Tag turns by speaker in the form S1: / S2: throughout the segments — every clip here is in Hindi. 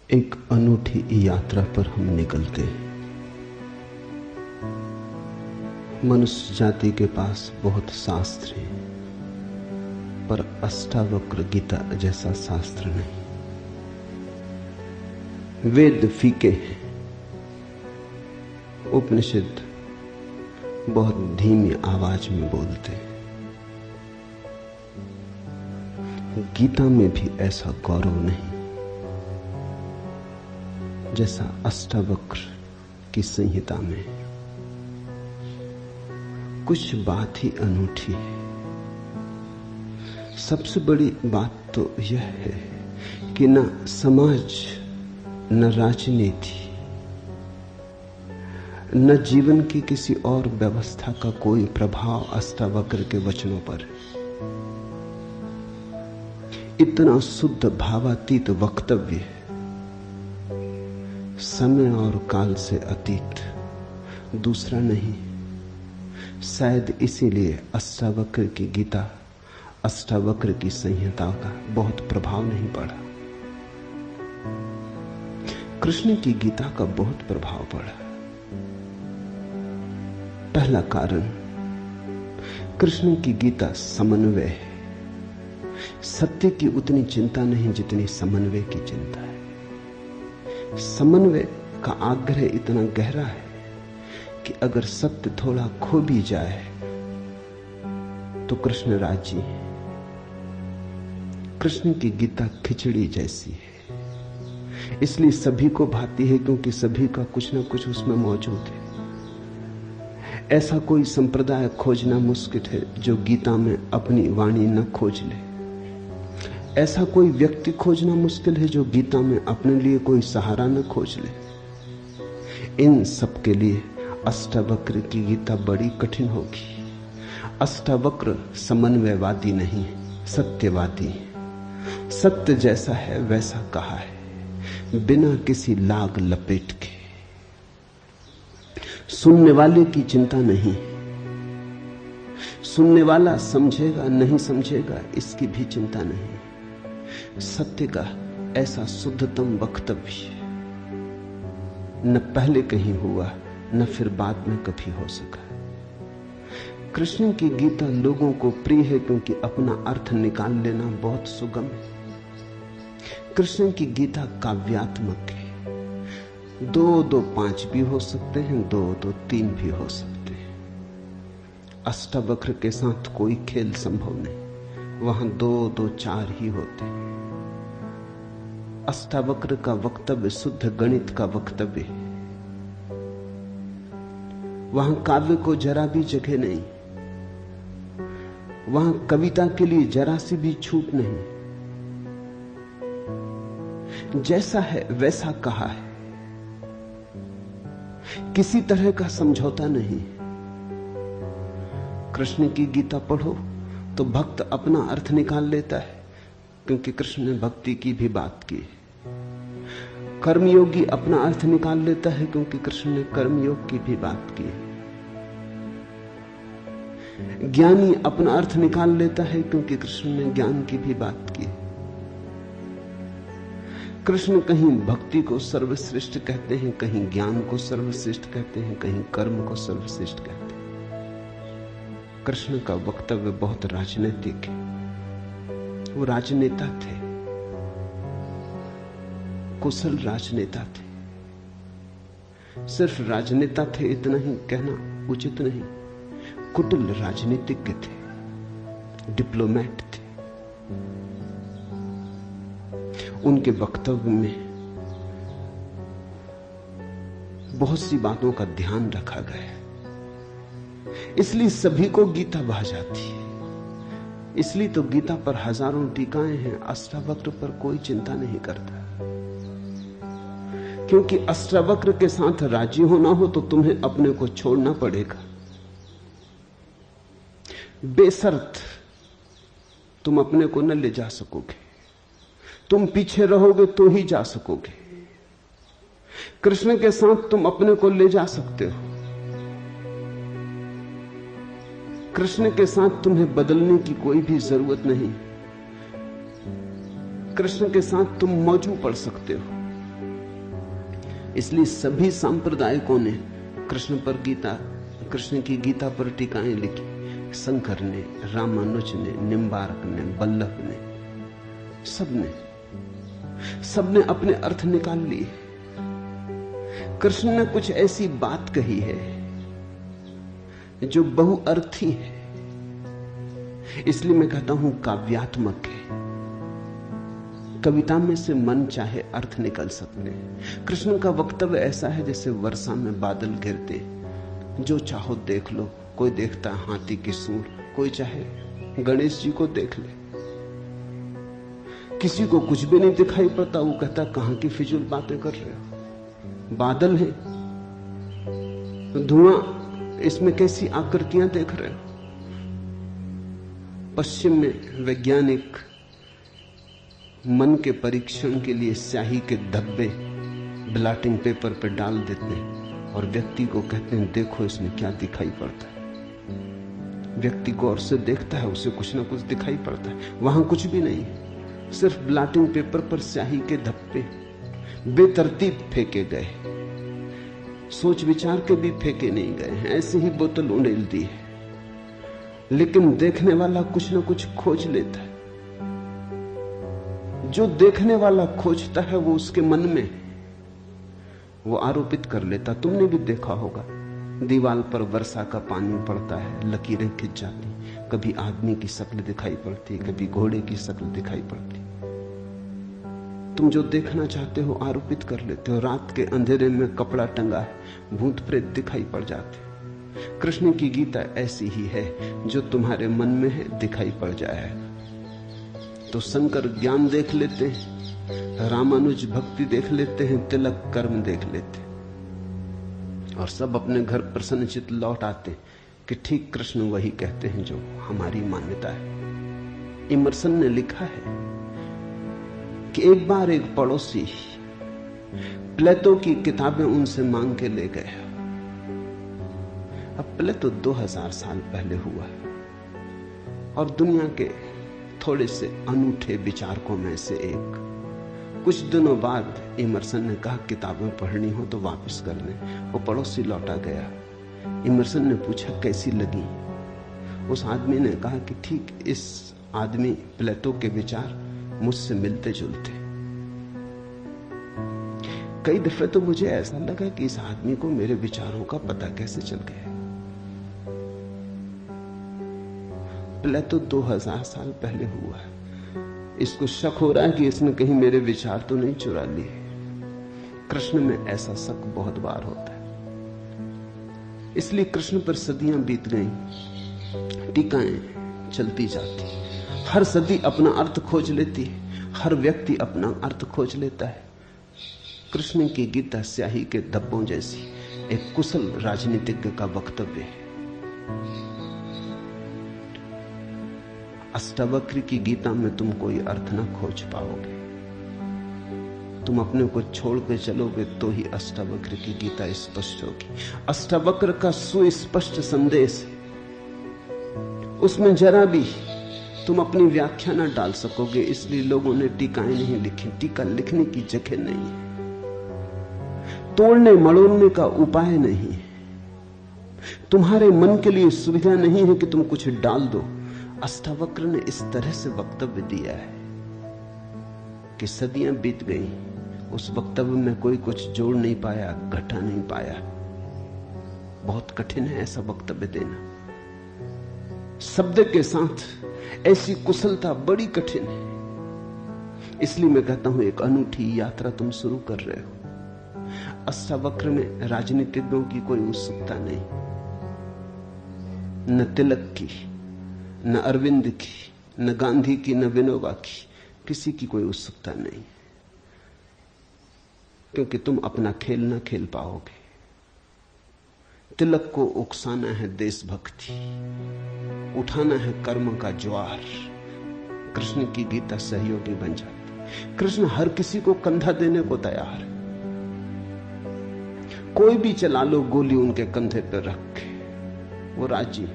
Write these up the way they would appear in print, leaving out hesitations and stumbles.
S1: एक अनूठी यात्रा पर हम निकलते हैं। मनुष्य जाति के पास बहुत शास्त्र है, पर अष्टावक्र गीता जैसा शास्त्र नहीं। वेद फीके हैं, उपनिषद बहुत धीमी आवाज में बोलते हैं। गीता में भी ऐसा गौरव नहीं जैसा अष्टावक्र की संहिता में। कुछ बात ही अनूठी है। सबसे बड़ी बात तो यह है कि न समाज, न राजनीति, न जीवन की किसी और व्यवस्था का कोई प्रभाव अष्टावक्र के वचनों पर। इतना शुद्ध भावातीत वक्तव्य, समय और काल से अतीत, दूसरा नहीं। शायद इसीलिए अष्टावक्र की गीता, अष्टावक्र की संहिता का बहुत प्रभाव नहीं पड़ा। कृष्ण की गीता का बहुत प्रभाव पड़ा। पहला कारण, कृष्ण की गीता समन्वय है। सत्य की उतनी चिंता नहीं जितनी समन्वय की चिंता है। समन्वय का आग्रह इतना गहरा है कि अगर सत्य थोड़ा खो भी जाए तो कृष्ण राजी है। कृष्ण की गीता खिचड़ी जैसी है, इसलिए सभी को भाती है, क्योंकि सभी का कुछ ना कुछ उसमें मौजूद है। ऐसा कोई संप्रदाय खोजना मुश्किल है जो गीता में अपनी वाणी न खोज ले। ऐसा कोई व्यक्ति खोजना मुश्किल है जो गीता में अपने लिए कोई सहारा न खोज ले। इन सब के लिए अष्टावक्र की गीता बड़ी कठिन होगी। अष्टावक्र समन्वयवादी नहीं है, सत्यवादी है। सत्य जैसा है वैसा कहा है, बिना किसी लाग लपेट के। सुनने वाले की चिंता नहीं, सुनने वाला समझेगा नहीं समझेगा इसकी भी चिंता नहीं। सत्य का ऐसा शुद्धतम वक्तव्य न पहले कहीं हुआ, न फिर बाद में कभी हो सका। कृष्ण की गीता लोगों को प्रिय है क्योंकि अपना अर्थ निकाल लेना बहुत सुगम है। कृष्ण की गीता काव्यात्मक है। 2-2-5 भी हो सकते हैं, 2-2-3 भी हो सकते हैं। अष्टावक्र के साथ कोई खेल संभव नहीं, वहां 2-2-4 ही होते हैं। अष्टावक्र का वक्तव्य शुद्ध गणित का वक्तव्य है। वहां काव्य को जरा भी जगह नहीं, वहां कविता के लिए जरा सी भी छूट नहीं। जैसा है वैसा कहा है, किसी तरह का समझौता नहीं। कृष्ण की गीता पढ़ो तो भक्त अपना अर्थ निकाल लेता है, क्योंकि कृष्ण ने भक्ति की भी बात की। कर्मयोगी अपना अर्थ निकाल लेता है, क्योंकि कृष्ण ने कर्मयोग की भी बात की। ज्ञानी अपना अर्थ निकाल लेता है, क्योंकि कृष्ण ने ज्ञान की भी बात की। कृष्ण कहीं भक्ति को सर्वश्रेष्ठ कहते हैं, कहीं ज्ञान को सर्वश्रेष्ठ कहते हैं, कहीं कर्म को सर्वश्रेष्ठ कहते हैं। कृष्ण का वक्तव्य बहुत राजनीतिक है। वो राजनेता थे, कुशल राजनेता थे। सिर्फ राजनेता थे इतना ही कहना उचित नहीं, कुटिल राजनीतिज्ञ थे, डिप्लोमैट थे। उनके वक्तव्य में बहुत सी बातों का ध्यान रखा गया, इसलिए सभी को गीता भा जाती है। इसलिए तो गीता पर हजारों टीकाएं हैं, अष्टावक्र पर कोई चिंता नहीं करता। क्योंकि अष्टावक्र के साथ राजी होना हो तो तुम्हें अपने को छोड़ना पड़ेगा। बेशर्त तुम अपने को न ले जा सकोगे, तुम पीछे रहोगे तो ही जा सकोगे। कृष्ण के साथ तुम अपने को ले जा सकते हो। कृष्ण के साथ तुम्हें बदलने की कोई भी जरूरत नहीं। कृष्ण के साथ तुम मौजू पड़ सकते हो। इसलिए सभी सांप्रदायिकों ने कृष्ण की गीता पर टीकाएं लिखी। शंकर ने, रामानुज ने, निम्बारक ने, बल्लभ ने, सबने अपने अर्थ निकाल लिए। कृष्ण ने कुछ ऐसी बात कही है जो बहुअर्थी है, इसलिए मैं कहता हूं काव्यात्मक है। कविता में से मन चाहे अर्थ निकल सकते हैं। कृष्ण का वक्तव्य ऐसा है जैसे वर्षा में बादल गिरते, जो चाहो देख लो। कोई देखता है हाथी की सूंड, कोई चाहे गणेश जी को देख ले। किसी को कुछ भी नहीं दिखाई पड़ता, वो कहता कहां की फिजूल बातें कर रहे हो, बादल है, धुआं, इसमें कैसी आकृतियां देख रहे हो। पश्चिम में वैज्ञानिक मन के परीक्षण के लिए स्याही के धब्बे ब्लॉटिंग पेपर पर डाल देते हैं और व्यक्ति को कहते हैं देखो इसमें क्या दिखाई पड़ता है। व्यक्ति गौर से देखता है, उसे कुछ ना कुछ दिखाई पड़ता है। वहां कुछ भी नहीं है, सिर्फ ब्लॉटिंग पेपर पर स्याही के धब्बे बेतरतीब फेंके गए, सोच विचार के भी फेंके नहीं गए हैं, ऐसे ही बोतल उड़ेल दी है। लेकिन देखने वाला कुछ ना कुछ खोज लेता है। जो देखने वाला खोजता है वो उसके मन में वो आरोपित कर लेता। तुमने भी देखा होगा, दीवार पर वर्षा का पानी पड़ता है, लकीरें खिंच जाती, कभी आदमी की शक्ल दिखाई पड़ती, कभी घोड़े की शक्ल दिखाई पड़ती। तुम जो देखना चाहते हो आरोपित कर लेते हो। रात के अंधेरे में कपड़ा टंगा है, भूत प्रेत दिखाई पड़ जाते। कृष्ण की गीता ऐसी ही है, जो तुम्हारे मन में है दिखाई पड़ जाए। तो शंकर ज्ञान देख लेते हैं, रामानुज भक्ति देख लेते हैं, तिलक कर्म देख लेते हैं, और सब अपने घर प्रसन्नचित्त लौट आते कि ठीक कृष्ण वही कहते हैं जो हमारी मान्यता है। इमर्सन ने लिखा है कि एक बार एक पड़ोसी प्लेटो की किताबें उनसे मांग के ले गया। अब प्लेटो 2000 साल पहले हुआ है और दुनिया के थोड़े से अनूठे विचारकों में से एक। कुछ दिनों बाद इमर्सन ने कहा किताबें पढ़नी हो तो वापस कर लें। वो पड़ोसी लौटा गया। इमर्सन ने पूछा कैसी लगी। उस आदमी ने कहा कि ठीक, इस आदमी प्लेटो के विचार मुझसे मिलते जुलते। कई दफे तो मुझे ऐसा लगा कि इस आदमी को मेरे विचारों का पता कैसे चल गया। प्लेटो 2000 साल पहले हुआ है। इसको शक हो रहा है कि इसने कहीं मेरे विचार तो नहीं चुरा लिए। कृष्ण में ऐसा शक बहुत बार होता है। इसलिए कृष्ण पर सदियां बीत गईं, टीकाएं चलती जाती, हर सदी अपना अर्थ खोज लेती है, हर व्यक्ति अपना अर्थ खोज लेता है। कृष्ण की गीता स्याही के धब्बों जैसी एक कुशल राजनीतिज्ञ का वक्तव्य है। अष्टावक्र की गीता में तुम कोई अर्थ ना खोज पाओगे। तुम अपने को छोड़ के चलोगे तो ही अष्टावक्र की गीता स्पष्ट होगी। अष्टावक्र का सुस्पष्ट संदेश है, उसमें जरा भी तुम अपनी व्याख्या ना डाल सकोगे। इसलिए लोगों ने टीकाएं नहीं लिखी। टीका लिखने की जगह नहीं है, तोड़ने मड़ोड़ने का उपाय नहीं है, तुम्हारे मन के लिए सुविधा नहीं है कि तुम कुछ डाल दो। अष्टावक्र ने इस तरह से वक्तव्य दिया है कि सदियां बीत गई, उस वक्तव्य में कोई कुछ जोड़ नहीं पाया, घटा नहीं पाया। बहुत कठिन है ऐसा वक्तव्य देना। शब्द के साथ ऐसी कुशलता बड़ी कठिन है। इसलिए मैं कहता हूं एक अनूठी यात्रा तुम शुरू कर रहे हो। अष्टावक्र में राजनीतिज्ञों की कोई उत्सुकता नहीं, न तिलक की, न अरविंद की, न गांधी की, न विनोबा की, किसी की कोई उत्सुकता नहीं, क्योंकि तुम अपना खेल न खेल पाओगे। तिलक को उकसाना है देशभक्ति, उठाना है कर्म का ज्वार। कृष्ण की गीता सहयोगी बन जाती। कृष्ण हर किसी को कंधा देने को तैयार है। कोई भी चला लो गोली उनके कंधे पर रख के, वो राजी।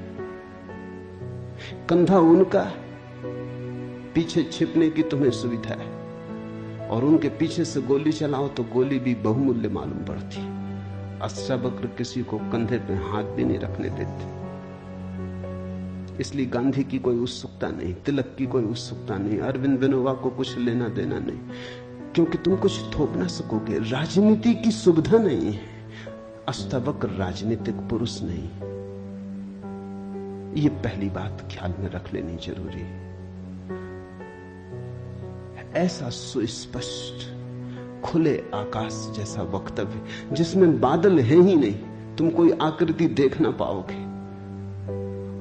S1: कंधा उनका, पीछे छिपने की तुम्हें सुविधा है। और उनके पीछे से गोली चलाओ तो गोली भी बहुमूल्य मालूम पड़ती। अष्टावक्र किसी को कंधे पे हाथ भी नहीं रखने देते। इसलिए गांधी की कोई उत्सुकता नहीं, तिलक की कोई उत्सुकता नहीं, अरविंद विनोबा को कुछ लेना देना नहीं, क्योंकि तुम कुछ थोप ना सकोगे। राजनीति की सुविधा नहीं है। अष्टावक्र राजनीतिक पुरुष नहीं। ये पहली बात ख्याल में रख लेनी जरूरी है। ऐसा सुस्पष्ट खुले आकाश जैसा वक्तव्य जिसमें बादल है ही नहीं, तुम कोई आकृति देख ना पाओगे।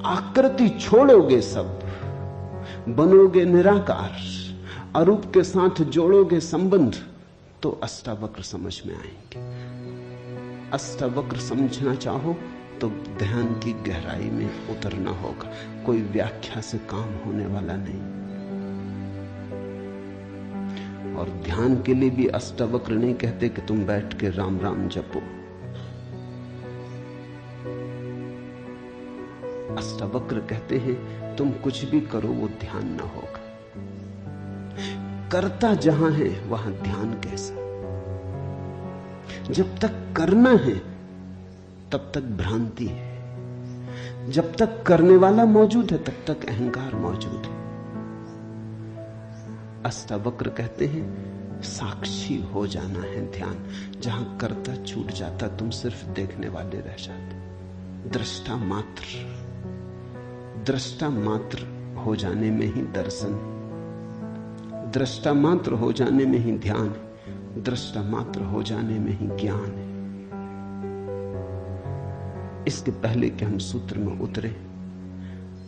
S1: आकृति छोड़ोगे, सब बनोगे निराकार, अरूप के साथ जोड़ोगे संबंध, तो अष्टावक्र समझ में आएंगे। अष्टावक्र समझना चाहो तो ध्यान की गहराई में उतरना होगा। कोई व्याख्या से काम होने वाला नहीं। और ध्यान के लिए भी अष्टावक्र नहीं कहते कि तुम बैठ के राम राम जपो। अष्टावक्र कहते हैं तुम कुछ भी करो वो ध्यान ना होगा। करता जहां है वहां ध्यान कैसा? जब तक करना है तब तक भ्रांति है। जब तक करने वाला मौजूद है तब तक अहंकार मौजूद है। अष्टावक्र कहते हैं साक्षी हो जाना है ध्यान। जहां करता छूट जाता तुम सिर्फ देखने वाले रह जाते। दृष्टा मात्र, दृष्टा मात्र हो जाने में ही दर्शन, दृष्टा मात्र हो जाने में ही ध्यान, दृष्टा मात्र हो जाने में ही ज्ञान है। इसके पहले कि हम सूत्र में उतरे,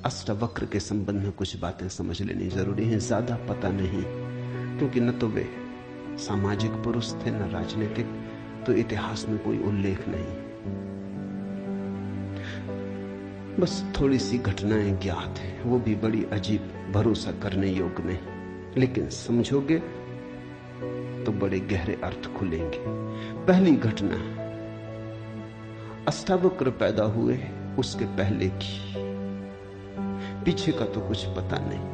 S1: अष्टावक्र के संबंध में कुछ बातें समझ लेनी जरूरी है। ज्यादा पता नहीं, क्योंकि न तो वे सामाजिक पुरुष थे न राजनीतिक, तो इतिहास में कोई उल्लेख नहीं। बस थोड़ी सी घटनाएं ज्ञात हैं, वो भी बड़ी अजीब, भरोसा करने योग्य नहीं, लेकिन समझोगे तो बड़े गहरे अर्थ खुलेंगे। पहली घटना अष्टावक्र पैदा हुए उसके पहले की, पीछे का तो कुछ पता नहीं।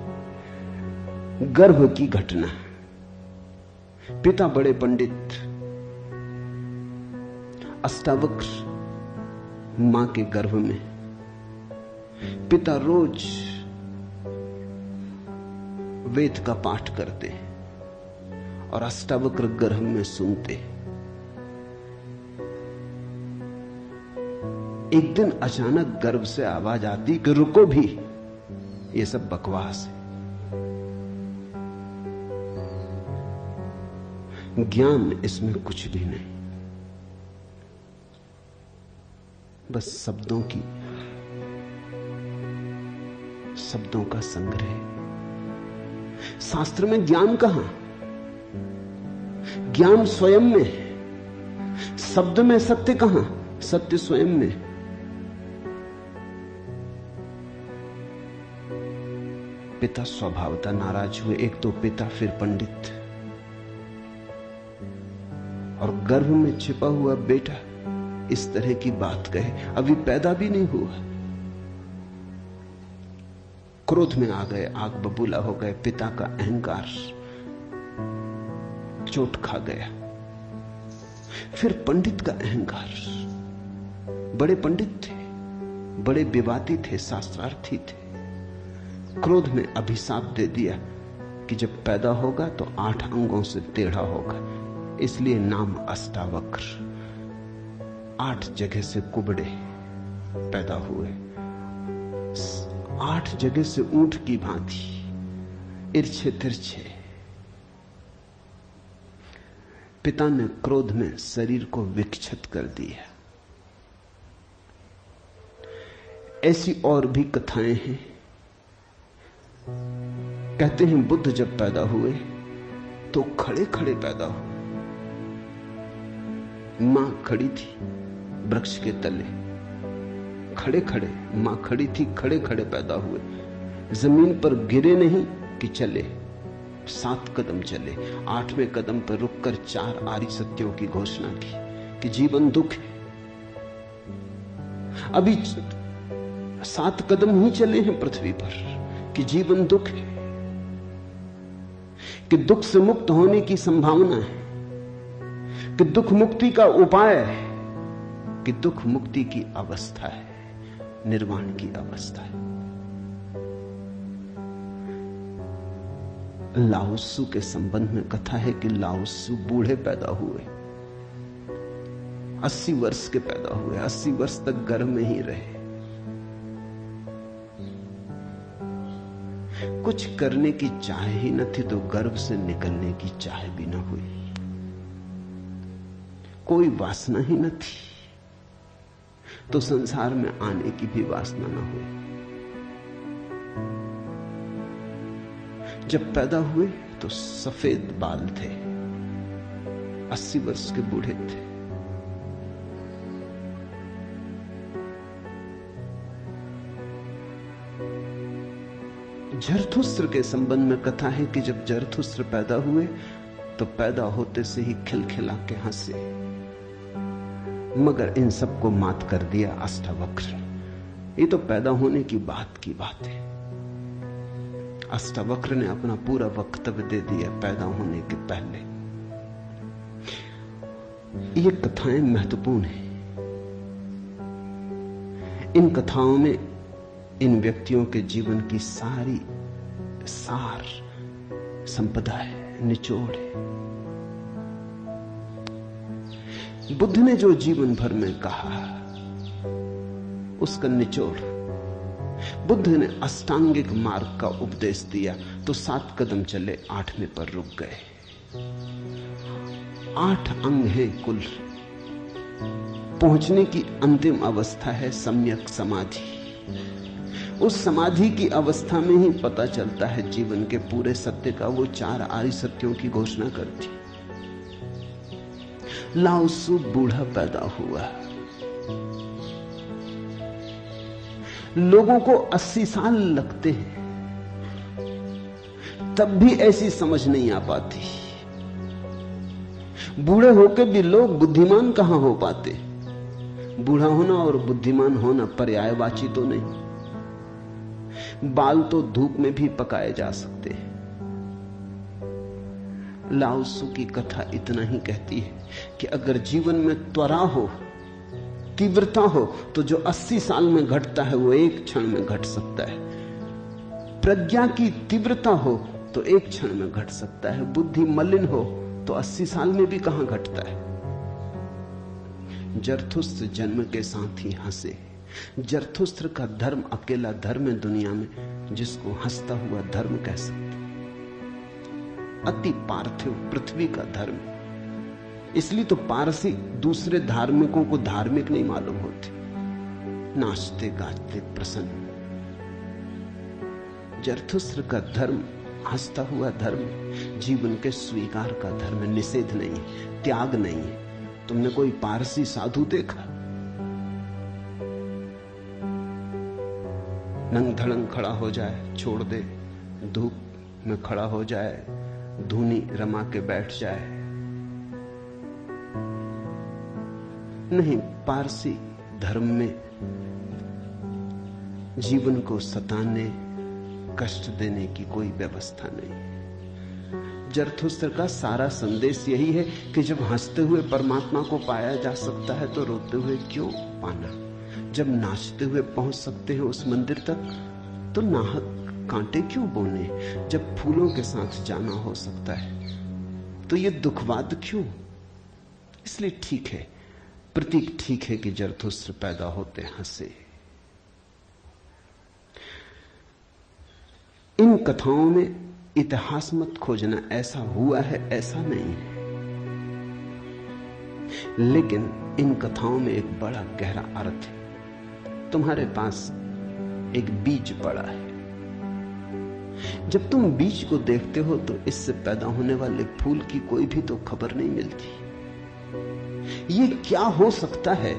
S1: गर्भ की घटना। पिता बड़े पंडित, अष्टावक्र मां के गर्भ में। पिता रोज वेद का पाठ करते और अष्टावक्र गर्भ में सुनते। एक दिन अचानक गर्भ से आवाज आती कि रुको भी, ये सब बकवास है। ज्ञान इसमें कुछ भी नहीं, बस शब्दों का संग्रह। शास्त्र में ज्ञान कहां? ज्ञान स्वयं में है। शब्द में सत्य कहां? सत्य स्वयं में। पिता स्वभावतः नाराज हुए। एक तो पिता, फिर पंडित, और गर्भ में छिपा हुआ बेटा इस तरह की बात कहे, अभी पैदा भी नहीं हुआ। क्रोध में आ गए, आग बबूला हो गए। पिता का अहंकार चोट खा गया। फिर पंडित का अहंकार। बड़े पंडित थे, बड़े विवादी थे, शास्त्रार्थी थे। क्रोध में अभिशाप दे दिया कि जब पैदा होगा तो 8 अंगों से टेढ़ा होगा, इसलिए नाम अष्टावक्र। 8 जगह से कुबड़े पैदा हुए, 8 जगह से ऊंट की भांति इर्छे तिरछे। पिता ने क्रोध में शरीर को विक्षत कर दिया। ऐसी और भी कथाएं हैं। कहते हैं बुद्ध जब पैदा हुए तो खड़े खड़े पैदा हुए। मां खड़ी थी वृक्ष के तले, खड़े खड़े मां खड़ी थी, खड़े खड़े पैदा हुए। जमीन पर गिरे नहीं कि चले, 7 कदम चले। 8वें कदम पर रुककर 4 आर्य सत्यों की घोषणा की कि जीवन दुख है। अभी 7 कदम ही चले हैं पृथ्वी पर कि जीवन दुख है। कि दुख से मुक्त होने की संभावना है, कि दुख मुक्ति का उपाय है, कि दुख मुक्ति की अवस्था है, निर्वाण की अवस्था है। लाओत्सु के संबंध में कथा है कि लाओत्सु बूढ़े पैदा हुए, 80 वर्ष के पैदा हुए, 80 वर्ष तक गर्भ में ही रहे। कुछ करने की चाह ही न थी तो गर्भ से निकलने की चाह भी न हुई, कोई वासना ही न थी तो संसार में आने की भी वासना न हुई। जब पैदा हुए तो सफेद बाल थे, 80 वर्ष के बूढ़े थे। जरथुस्त्र के संबंध में कथा है कि जब जरथुस्त्र पैदा हुए तो पैदा होते से ही खिलखिला के हंसे, मगर इन सबको मात कर दिया अष्टावक्र। ये तो पैदा होने की बात है। अष्टावक्र ने अपना पूरा वक्तव्य दे दिया पैदा होने के पहले। ये कथाएं महत्वपूर्ण हैं। इन कथाओं में इन व्यक्तियों के जीवन की सारी सार संपदा है, निचोड़ है। बुद्ध ने जो जीवन भर में कहा उसका निचोड़। बुद्ध ने अष्टांगिक मार्ग का उपदेश दिया तो 7 कदम चले, 8वें पर रुक गए। 8 अंग है कुल। पहुंचने की अंतिम अवस्था है सम्यक समाधि। उस समाधि की अवस्था में ही पता चलता है जीवन के पूरे सत्य का। वो 4 आर्य सत्यों की घोषणा करती। लाओत्सु बूढ़ा पैदा हुआ। लोगों को 80 साल लगते हैं, तब भी ऐसी समझ नहीं आ पाती। बूढ़े होकर भी लोग बुद्धिमान कहां हो पाते। बूढ़ा होना और बुद्धिमान होना पर्यायवाची तो नहीं। बाल तो धूप में भी पकाए जा सकते हैं। लाओत्सु की कथा इतना ही कहती है कि अगर जीवन में त्वरा हो, तीव्रता हो, तो जो 80 साल में घटता है वो एक क्षण में घट सकता है। प्रज्ञा की तीव्रता हो तो एक क्षण में घट सकता है। बुद्धि मलिन हो तो 80 साल में भी कहां घटता है। जरथुस्त्र जन्म के साथ ही हंसे। जरथुस्त्र का धर्म अकेला धर्म है दुनिया में जिसको हंसता हुआ धर्म कह सकते। अति पार्थिव पृथ्वी का धर्म। इसलिए तो पारसी दूसरे धार्मिकों को धार्मिक नहीं मालूम होते, नाचते गाते प्रसन्न। जरथुस्त्र का धर्म हंसता हुआ धर्म, जीवन के स्वीकार का धर्म, निषेध नहीं, त्याग नहीं है। तुमने कोई पारसी साधु देखा? नंग धड़ंग खड़ा हो जाए, छोड़ दे, धूप में खड़ा हो जाए, धूनी रमा के बैठ जाए। नहीं, पारसी धर्म में जीवन को सताने, कष्ट देने की कोई व्यवस्था नहीं। जरथुस्त्र का सारा संदेश यही है कि जब हंसते हुए परमात्मा को पाया जा सकता है तो रोते हुए क्यों पाना। जब नाचते हुए पहुंच सकते हैं उस मंदिर तक तो नाहक कांटे क्यों बोने। जब फूलों के साथ जाना हो सकता है तो ये दुखवाद क्यों। इसलिए ठीक है, प्रतीक ठीक है कि जरथुस्त्र पैदा होते हंसे। इन कथाओं में इतिहास मत खोजना, ऐसा हुआ है ऐसा नहीं है। लेकिन इन कथाओं में एक बड़ा गहरा अर्थ है। तुम्हारे पास एक बीज पड़ा है। जब तुम बीज को देखते हो तो इससे पैदा होने वाले फूल की कोई भी तो खबर नहीं मिलती। ये क्या हो सकता है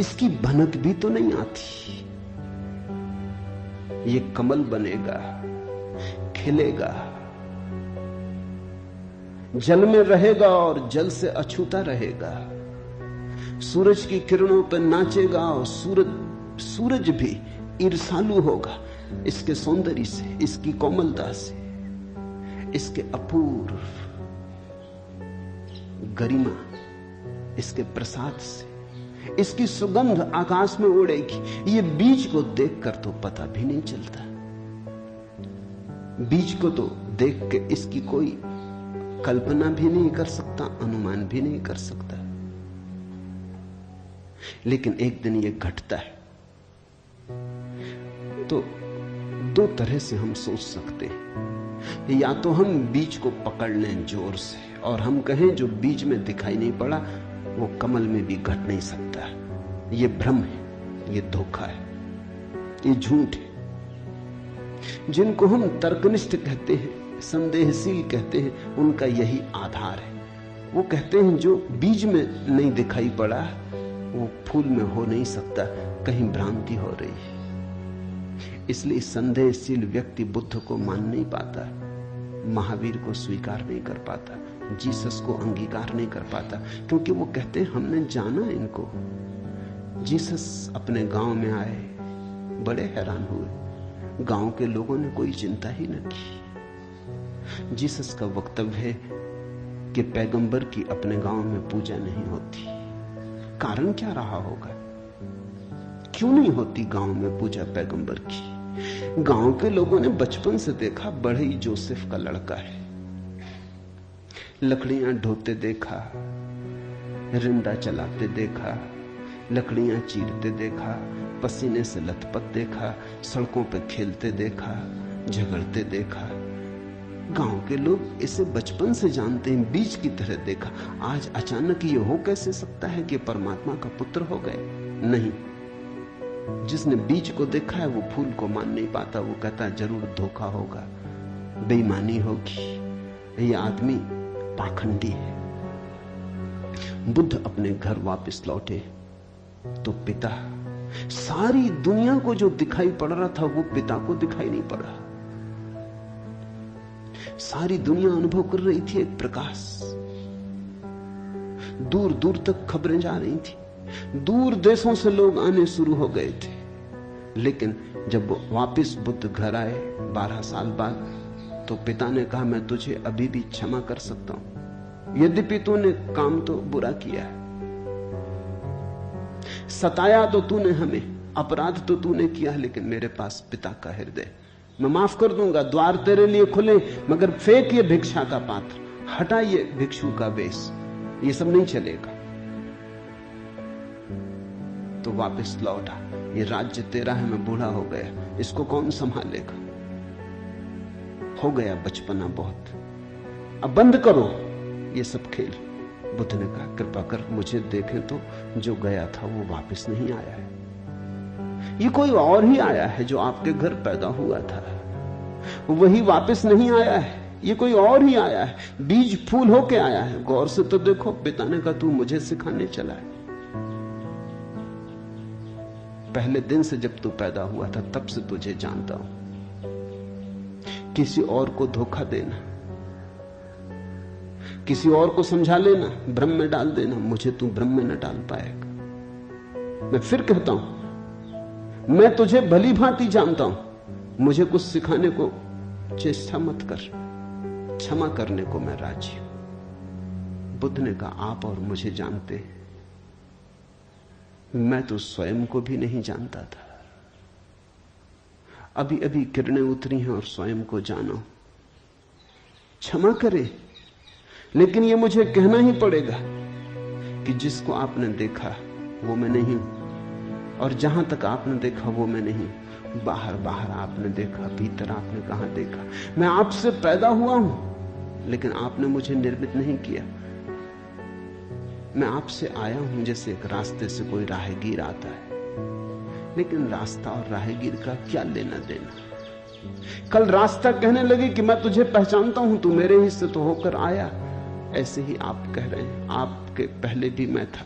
S1: इसकी भनक भी तो नहीं आती। ये कमल बनेगा, खिलेगा, जल में रहेगा और जल से अछूता रहेगा, सूरज की किरणों पर नाचेगा और सूरज भी ईर्ष्यालु होगा इसके सौंदर्य से, इसकी कोमलता से। इसके अपूर्व गरिमा, इसके प्रसाद से इसकी सुगंध आकाश में उड़ेगी। ये बीज को देखकर तो पता भी नहीं चलता। बीज को तो देख के इसकी कोई कल्पना भी नहीं कर सकता, अनुमान भी नहीं कर सकता। लेकिन एक दिन ये घटता है। तो दो तरह से हम सोच सकते हैं। या तो हम बीज को पकड़ लें जोर से और हम कहें जो बीज में दिखाई नहीं पड़ा वो कमल में भी घट नहीं सकता। ये भ्रम है, ये धोखा है, ये झूठ है। जिनको हम तर्कनिष्ठ कहते हैं, संदेहशील कहते हैं, उनका यही आधार है। वो कहते हैं जो बीज में नहीं दिखाई पड़ा वो फूल में हो नहीं सकता, कहीं भ्रांति हो रही है। इसलिए संदेहशील व्यक्ति बुद्ध को मान नहीं पाता, महावीर को स्वीकार नहीं कर पाता, जीसस को अंगीकार नहीं कर पाता, क्योंकि वो कहते हैं हमने जाना इनको। जीसस अपने गांव में आए, बड़े हैरान हुए, गांव के लोगों ने कोई चिंता ही न की। जीसस का वक्तव्य है कि पैगंबर की अपने गांव में पूजा नहीं होती। कारण क्या रहा होगा? क्यों नहीं होती गांव में पूजा पैगंबर की? गांव के लोगों ने बचपन से देखा, बड़े ही जोसेफ का लड़का है, लकड़ियां ढोते देखा, रिंदा चलाते देखा, लकड़ियां चीरते देखा, पसीने से लथपथ देखा, सड़कों पे खेलते देखा, झगड़ते देखा। गांव के लोग इसे बचपन से जानते हैं, बीज की तरह देखा। आज अचानक ये हो कैसे सकता है कि परमात्मा का पुत्र हो गए? नहीं, जिसने बीज को देखा है वो फूल को मान नहीं पाता। वो कहता है जरूर धोखा होगा, बेईमानी होगी, ये आदमी पाखंडी है। बुद्ध अपने घर वापस लौटे तो पिता, सारी दुनिया को जो दिखाई पड़ रहा था वो पिता को दिखाई नहीं पड़ा। सारी दुनिया अनुभव कर रही थी एक प्रकाश, दूर दूर तक खबरें जा रही थी, दूर देशों से लोग आने शुरू हो गए थे। लेकिन जब वापस बुद्ध घर आए 12 साल बाद, तो पिता ने कहा मैं तुझे अभी भी क्षमा कर सकता हूं, यद्यपि तूने काम तो बुरा किया है, सताया तो तूने हमें, अपराध तो तूने किया, लेकिन मेरे पास पिता का हृदय, मैं माफ कर दूंगा, द्वार तेरे लिए खुले, मगर फेंक ये भिक्षा का पात्र, हटा ये भिक्षु का वेश, ये सब नहीं चलेगा। तो वापस लौटा, ये राज्य तेरा है, मैं बूढ़ा हो गया, इसको कौन संभालेगा? हो गया बचपना बहुत, अब बंद करो ये सब खेल। बुद्ध ने कहा कृपा कर मुझे देखें तो, जो गया था वो वापस नहीं आया है, ये कोई और ही आया है। जो आपके घर पैदा हुआ था वही वापस नहीं आया है, ये कोई और ही आया है, बीज फूल होके आया है। गौर से तो देखो। पिता ने कहा तू मुझे सिखाने चला है। पहले दिन से जब तू पैदा हुआ था तब से तुझे जानता हूं। किसी और को धोखा देना, किसी और को समझा लेना, भ्रम में डाल देना, मुझे तू भ्रम में न डाल पाएगा। मैं फिर कहता हूं, मैं तुझे भली भांति जानता हूं, मुझे कुछ सिखाने को चेष्टा मत कर, क्षमा करने को मैं राजी हूं। बुद्ध ने कहा आप और मुझे जानते हैं, मैं तो स्वयं को भी नहीं जानता था, अभी अभी किरणें उतरी हैं और स्वयं को जानो। क्षमा करे, लेकिन ये मुझे कहना ही पड़ेगा कि जिसको आपने देखा वो मैं नहीं हूं, और जहां तक आपने देखा वो मैं नहीं हूं। बाहर बाहर आपने देखा, भीतर आपने कहां देखा? मैं आपसे पैदा हुआ हूं, लेकिन आपने मुझे निर्मित नहीं किया। मैं आपसे आया हूं जैसे एक रास्ते से कोई राहगीर आता है, लेकिन रास्ता और राहगीर का क्या लेना देना? कल रास्ता कहने लगे कि मैं तुझे पहचानता हूं, तू मेरे हिस्से तो होकर आया। ऐसे ही आप कह रहे हैं आपके पहले भी मैं था,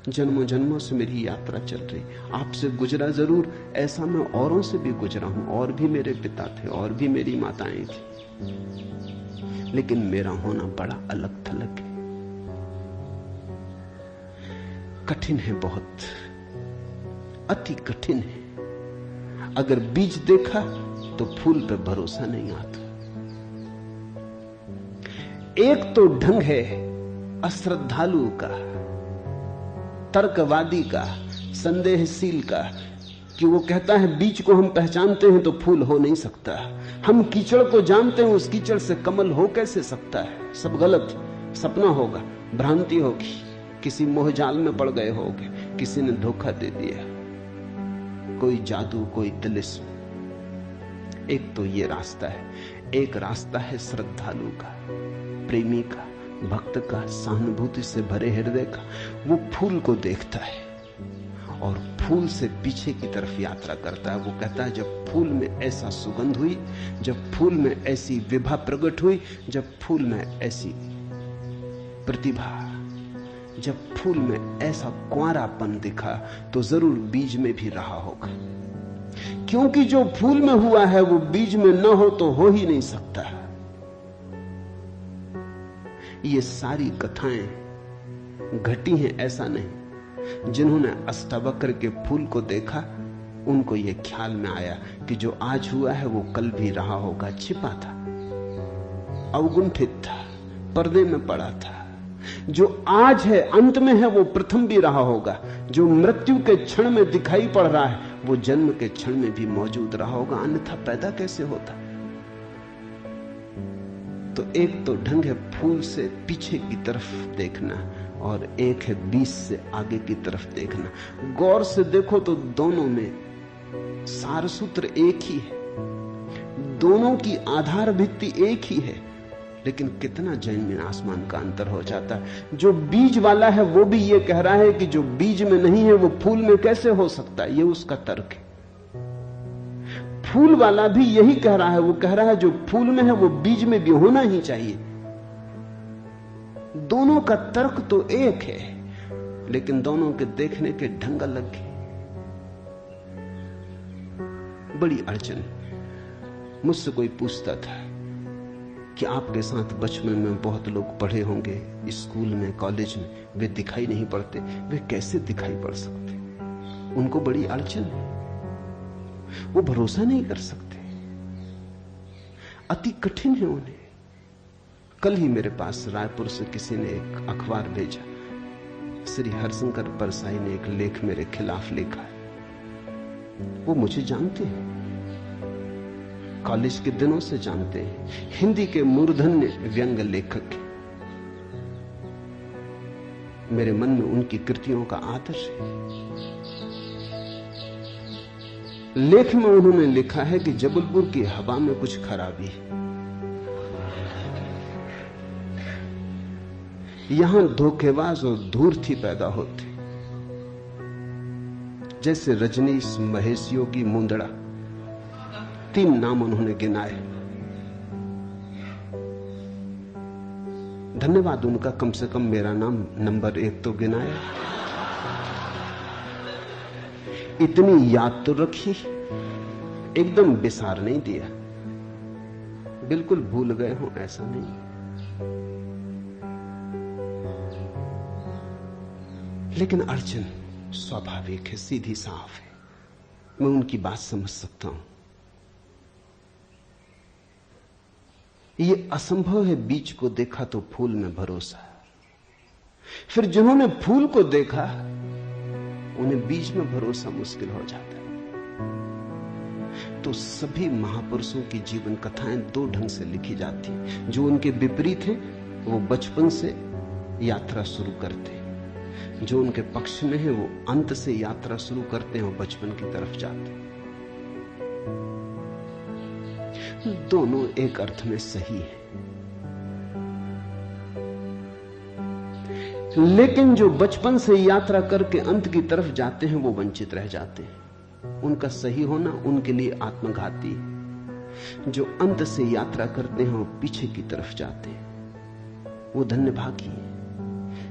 S1: जन्मों जन्मों से मेरी यात्रा चल रही, आपसे गुजरा जरूर, ऐसा मैं औरों से भी गुजरा हूं, और भी मेरे पिता थे, और भी मेरी माताएं थी, लेकिन मेरा होना बड़ा अलग थलग है, कठिन है, बहुत अति कठिन है। अगर बीज देखा तो फूल पे भरोसा नहीं आता, एक तो ढंग है अश्रद्धालु का, तर्कवादी का, संदेहशील का, कि वो कहता है बीज को हम पहचानते हैं तो फूल हो नहीं सकता, हम कीचड़ को जानते हैं उस कीचड़ से कमल हो कैसे सकता है, सब गलत, सपना होगा, भ्रांति होगी, किसी मोहजाल में पड़ गए होगे, किसी ने धोखा दे दिया, कोई जादू, कोई तिलिस्म। एक तो ये रास्ता है। एक रास्ता है श्रद्धालु का, प्रेमी का, भक्त का, सहानुभूति से भरे हृदय का। वो फूल को देखता है और फूल से पीछे की तरफ यात्रा करता है। वो कहता है जब फूल में ऐसा सुगंध हुई, जब फूल में ऐसी विभा प्रकट हुई, जब फूल में ऐसी प्रतिभा, जब फूल में ऐसा कुंवारापन दिखा, तो जरूर बीज में भी रहा होगा। क्योंकि जो फूल में हुआ है वो बीज में न हो तो हो ही नहीं सकता। ये सारी कथाएं घटी हैं ऐसा नहीं। जिन्होंने अष्टावक्र के फूल को देखा, उनको यह ख्याल में आया कि जो आज हुआ है वो कल भी रहा होगा। छिपा था, अवगुंठित था, पर्दे में पड़ा था। जो आज है, अंत में है, वो प्रथम भी रहा होगा। जो मृत्यु के क्षण में दिखाई पड़ रहा है, वो जन्म के क्षण में भी मौजूद रहा होगा, अन्यथा पैदा कैसे होता। तो एक तो ढंग है फूल से पीछे की तरफ देखना, और एक है बीज से आगे की तरफ देखना। गौर से देखो तो दोनों में सार सूत्र एक ही है, दोनों की आधार भित्ति एक ही है, लेकिन कितना जमीन आसमान का अंतर हो जाता है। जो बीज वाला है वो भी ये कह रहा है कि जो बीज में नहीं है वो फूल में कैसे हो सकता है, ये उसका तर्क है। फूल वाला भी यही कह रहा है, वो कह रहा है जो फूल में है वो बीज में भी होना ही चाहिए। दोनों का तर्क तो एक है, लेकिन दोनों के देखने के ढंग अलग है। बड़ी अड़चन। मुझसे कोई पूछता था कि आपके साथ बचपन में बहुत लोग पढ़े होंगे, स्कूल में, कॉलेज में, वे दिखाई नहीं पड़ते। वे कैसे दिखाई पड़ सकते? उनको बड़ी अड़चन है, वो भरोसा नहीं कर सकते, अति कठिन है उन्हें। कल ही मेरे पास रायपुर से किसी ने एक अखबार भेजा, श्री हरिशंकर परसाई ने एक लेख मेरे खिलाफ लिखा है। वो मुझे जानते हैं, कॉलेज के दिनों से जानते हैं, हिंदी के मूर्धन्य व्यंग लेखक हैं। मेरे मन में उनकी कृतियों का आदर है। लेख में उन्होंने लिखा है कि जबलपुर की हवा में कुछ खराबी है। यहां धोखेबाज और धूर्ती पैदा होते, जैसे रजनीश, महेश योगी, मुंदड़ा, 3 नाम उन्होंने गिनाए। धन्यवाद उनका, कम से कम मेरा नाम नंबर 1 तो गिनाया। इतनी याद तो रखी, एकदम बिसार नहीं दिया, बिल्कुल भूल गए हो ऐसा नहीं। लेकिन अड़चन स्वाभाविक है, सीधी साफ है, मैं उनकी बात समझ सकता हूं। ये असंभव है बीज को देखा तो फूल में भरोसा। फिर जिन्होंने फूल को देखा उन्हें बीज में भरोसा मुश्किल हो जाता है। तो सभी महापुरुषों की जीवन कथाएं 2 ढंग से लिखी जाती हैं। जो उनके विपरीत हैं वो बचपन से यात्रा शुरू करते हैं, जो उनके पक्ष में है वो अंत से यात्रा शुरू करते हैं और बचपन की तरफ जाते हैं। दोनों एक अर्थ में सही है, लेकिन जो बचपन से यात्रा करके अंत की तरफ जाते हैं वो वंचित रह जाते हैं। उनका सही होना उनके लिए आत्मघाती है। जो अंत से यात्रा करते हैं और पीछे की तरफ जाते हैं वो धन्यभागी है,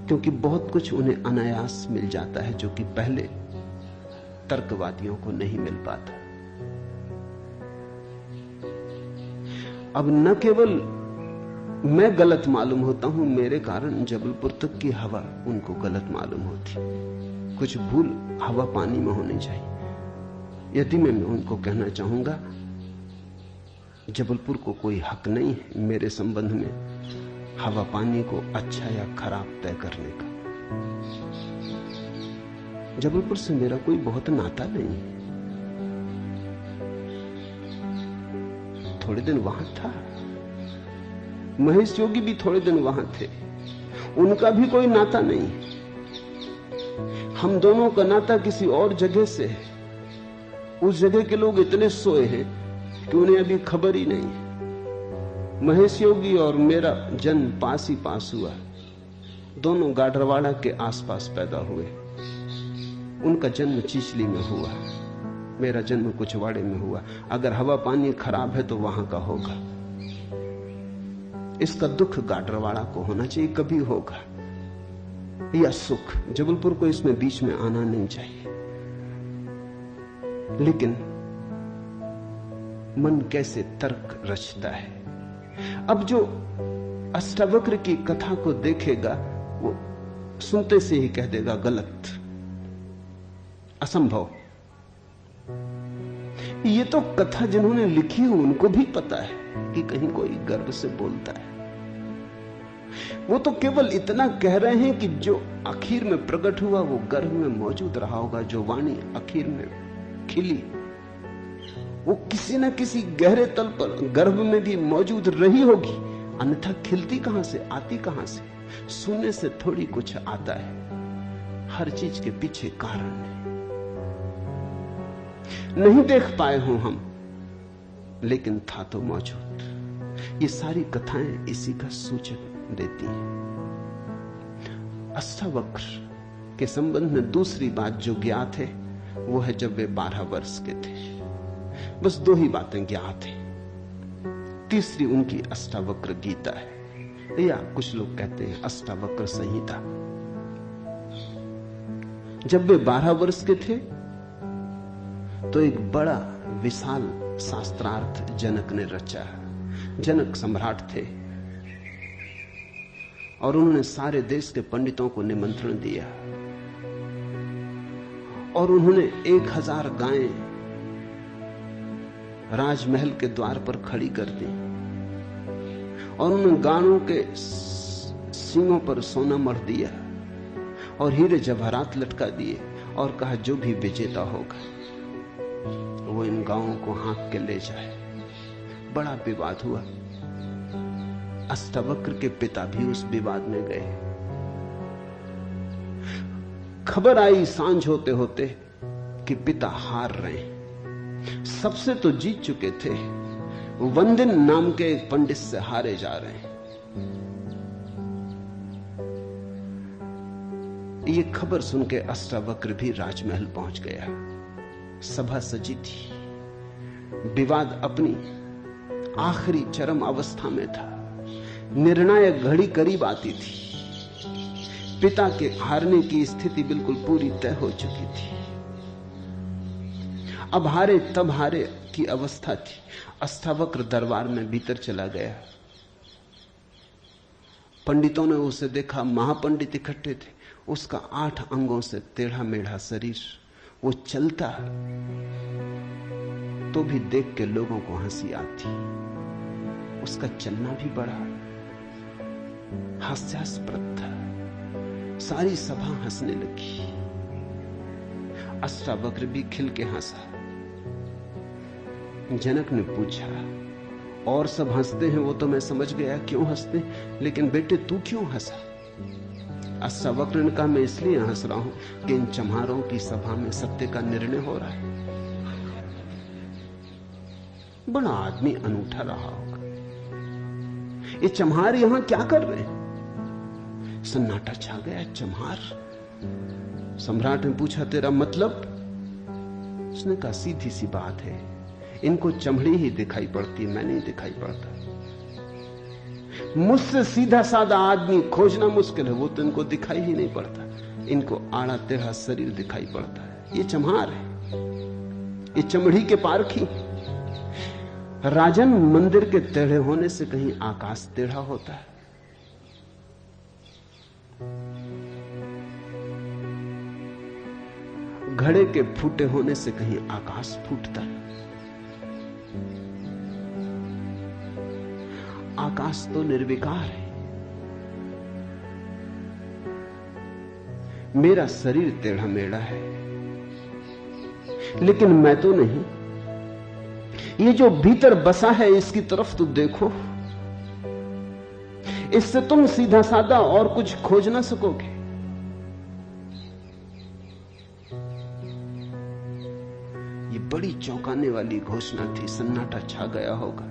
S1: क्योंकि बहुत कुछ उन्हें अनायास मिल जाता है जो कि पहले तर्कवादियों को नहीं मिल पाता। अब न केवल मैं गलत मालूम होता हूं, मेरे कारण जबलपुर तक की हवा उनको गलत मालूम होती। कुछ भूल हवा पानी में होनी चाहिए। यदि मैं उनको कहना चाहूंगा जबलपुर को कोई हक नहीं है मेरे संबंध में, हवा पानी को अच्छा या खराब तय करने का। जबलपुर से मेरा कोई बहुत नाता नहीं, थोड़े दिन वहां था। महेश योगी भी थोड़े दिन वहां थे, उनका भी कोई नाता नहीं। हम दोनों का नाता किसी और जगह से है। उस जगह के लोग इतने सोए हैं कि उन्हें अभी खबर ही नहीं। महेश योगी और मेरा जन्म पास ही पास हुआ, दोनों गाडरवाड़ा के आसपास पैदा हुए। उनका जन्म चिचली में हुआ, मेरा जन्म कुचवाड़े में हुआ। अगर हवा पानी खराब है तो वहां का होगा। इसका दुख गाडरवाड़ा को होना चाहिए, कभी होगा, या सुख। जबलपुर को इसमें बीच में आना नहीं चाहिए। लेकिन मन कैसे तर्क रचता है। अब जो अष्टावक्र की कथा को देखेगा वो सुनते से ही कह देगा गलत, असंभव। ये तो कथा जिन्होंने लिखी है उनको भी पता है कि कहीं कोई गर्व से बोलता है। वो तो केवल इतना कह रहे हैं कि जो आखिर में प्रकट हुआ वो गर्भ में मौजूद रहा होगा। जो वाणी आखिर में खिली वो किसी न किसी गहरे तल पर गर्भ में भी मौजूद रही होगी, अन्यथा खिलती कहां से, आती कहां से? सुनने से थोड़ी कुछ आता है, हर चीज के पीछे कारण है। नहीं देख पाए हो हम, लेकिन था तो मौजूद। ये सारी कथाएं इसी का सूचक देती हैं। अष्टावक्र के संबंध में दूसरी बात जो ज्ञात है वो है जब वे 12 वर्ष के थे। बस 2 ही बातें ज्ञात हैं। तीसरी उनकी अष्टावक्र गीता है, या कुछ लोग कहते हैं अष्टावक्र संहिता। जब वे 12 वर्ष के थे तो एक बड़ा विशाल शास्त्रार्थ जनक ने रचा। जनक सम्राट थे और उन्होंने सारे देश के पंडितों को निमंत्रण दिया और उन्होंने 1000 गायें राजमहल के द्वार पर खड़ी कर दी और उन्होंने गायों के सींगों पर सोना मढ़ दिया और हीरे जवाहरात लटका दिए और कहा जो भी विजेता होगा वो इन गायों को हाँक के ले जाए। बड़ा विवाद हुआ। अष्टावक्र के पिता भी उस विवाद में गए। खबर आई सांझ होते होते कि पिता हार रहे हैं। सबसे तो जीत चुके थे, वंदिन नाम के एक पंडित से हारे जा रहे हैं। ये खबर सुन के अष्टावक्र भी राजमहल पहुंच गया। सभा सजी थी, विवाद अपनी आखिरी चरम अवस्था में था, निर्णायक घड़ी करीब आती थी। पिता के हारने की स्थिति बिल्कुल पूरी तय हो चुकी थी। अब हारे तब हारे की अवस्था थी। अष्टावक्र दरबार में भीतर चला गया। पंडितों ने उसे देखा, महापंडित इकट्ठे थे। उसका 8 अंगों से टेढ़ा मेढ़ा शरीर, वो चलता तो भी देख के लोगों को हंसी आती। उसका चलना भी बड़ा हास्यास्पद था। सारी सभा हंसने लगी। अष्टावक्र भी खिल के हंसा। जनक ने पूछा, और सब हंसते हैं वो तो मैं समझ गया क्यों हंसते, लेकिन बेटे तू क्यों हंसा? अष्टावक्र ने कहा, मैं इसलिए हंस रहा हूं कि इन चम्हारों की सभा में सत्य का निर्णय हो रहा है। बड़ा आदमी अनूठा रहा होगा। ये चम्हार यहां क्या कर रहे हैं? सन्नाटा छा गया। चम्हार? सम्राट ने पूछा, तेरा मतलब? उसने कहा, सीधी सी बात है, इनको चमड़ी ही दिखाई पड़ती, मैं नहीं दिखाई पड़ता। मुझसे सीधा साधा आदमी खोजना मुश्किल है, वो तो इनको दिखाई ही नहीं पड़ता। इनको आड़ा टेढ़ा शरीर दिखाई पड़ता है। ये चम्हार है, ये चमड़ी के पारखी। राजन, मंदिर के टेढ़े होने से कहीं आकाश टेढ़ा होता है? घड़े के फूटे होने से कहीं आकाश फूटता है? आकाश तो निर्विकार है, मेरा शरीर टेढ़ा मेढ़ा है, लेकिन मैं तो नहीं। ये जो भीतर बसा है इसकी तरफ तो देखो। इससे तुम सीधा साधा और कुछ खोज ना सकोगे। ये बड़ी चौंकाने वाली घोषणा थी। सन्नाटा छा गया होगा।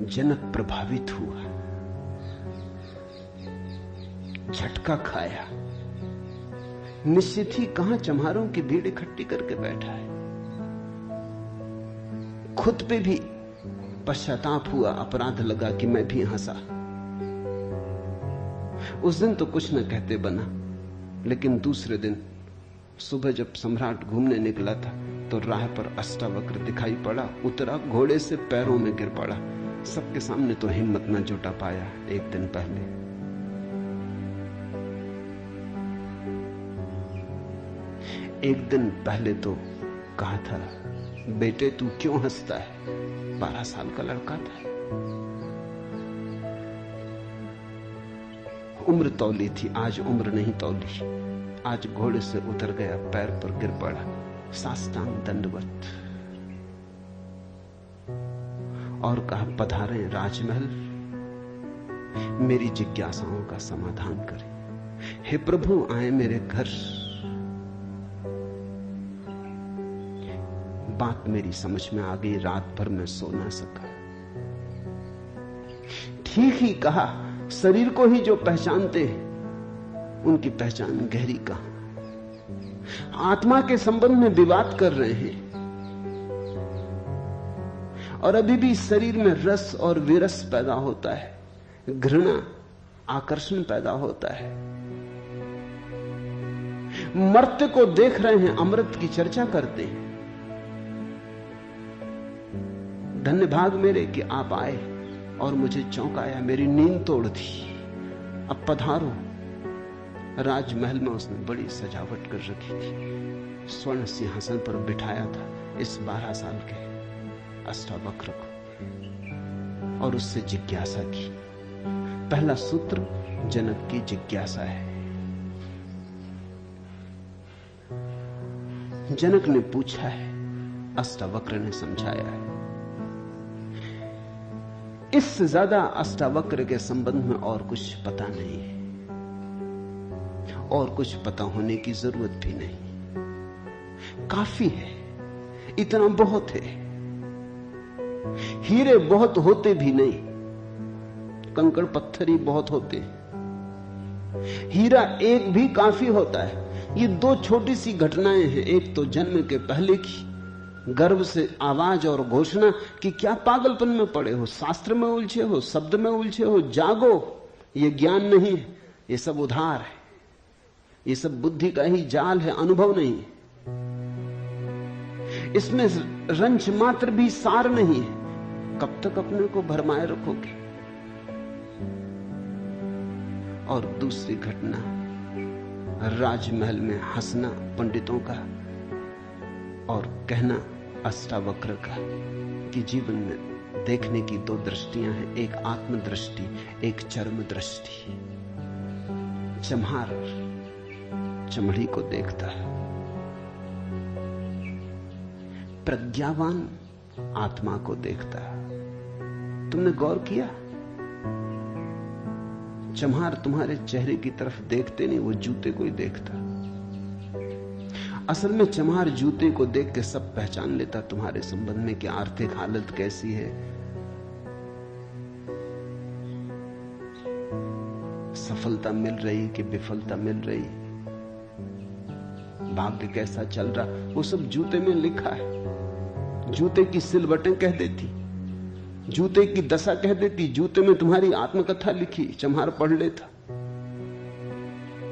S1: जनक प्रभावित हुआ, झटका खाया। निश्चित ही कहां चम्हारों की भीड़ इकट्ठी करके बैठा है। खुद पे भी पश्चाताप हुआ, अपराध लगा कि मैं भी हंसा। उस दिन तो कुछ न कहते बना, लेकिन दूसरे दिन सुबह जब सम्राट घूमने निकला था तो राह पर अष्टावक्र दिखाई पड़ा। उतरा, घोड़े से पैरों में गिर पड़ा। सबके सामने तो हिम्मत न जुटा पाया। एक दिन पहले तो कहा था, बेटे तू क्यों हंसता है? 12 साल का लड़का था। उम्र तौली थी, आज उम्र नहीं तौली। आज घोड़े से उतर गया, पैर पर गिर पड़ा, साष्टांग दंडवत, और कहा, पधारे राजमहल, मेरी जिज्ञासाओं का समाधान करें। हे प्रभु, आए मेरे घर। बात मेरी समझ में आ गई। रात भर मैं सो ना सका। ठीक ही कहा, शरीर को ही जो पहचानते हैं उनकी पहचान गहरी कहां। आत्मा के संबंध में विवाद कर रहे हैं और अभी भी शरीर में रस और विरस पैदा होता है, घृणा, आकर्षण पैदा होता है। मर्त्य को देख रहे हैं, अमृत की चर्चा करते हैं। धन्य भाग मेरे कि आप आए और मुझे चौंकाया, मेरी नींद तोड़ दी। अब पधारो। राजमहल में उसने बड़ी सजावट कर रखी थी। स्वर्ण सिंहासन पर बिठाया था इस 12 साल के अष्टावक्र को और उससे जिज्ञासा की। पहला सूत्र जनक की जिज्ञासा है। जनक ने पूछा है, अष्टावक्र ने समझाया है। इससे ज्यादा अष्टावक्र के संबंध में और कुछ पता नहीं है, और कुछ पता होने की जरूरत भी नहीं। काफी है, इतना बहुत है। हीरे बहुत होते भी नहीं, कंकड़ पत्थर ही बहुत होते हैं। हीरा एक भी काफी होता है। ये 2 छोटी सी घटनाएं हैं। एक तो जन्म के पहले की गर्भ से आवाज और घोषणा कि क्या पागलपन में पड़े हो, शास्त्र में उलझे हो, शब्द में उलझे हो, जागो। ये ज्ञान नहीं है, ये सब उधार है, ये सब बुद्धि का ही जाल है, अनुभव नहीं है। इसमें रंच मात्र भी सार नहीं है। कब तक अपने को भरमाए रखोगे? और दूसरी घटना, राजमहल में हंसना पंडितों का और कहना अष्टावक्र का कि जीवन में देखने की 2 दृष्टियां हैं, एक आत्मदृष्टि, एक चर्म दृष्टि। चम्हार चमड़ी को देखता है, प्रज्ञावान आत्मा को देखता है। तुमने गौर किया? चम्हार तुम्हारे चेहरे की तरफ देखते नहीं, वो जूते को ही देखता। असल में चम्हार जूते को देख के सब पहचान लेता तुम्हारे संबंध में कि आर्थिक हालत कैसी है, सफलता मिल रही कि विफलता मिल रही, भाग्य कैसा चल रहा, वो सब जूते में लिखा है। जूते की सिलवटें कह देती, जूते की दशा कह देती। जूते में तुम्हारी आत्मकथा लिखी, चम्हार पढ़ लेता।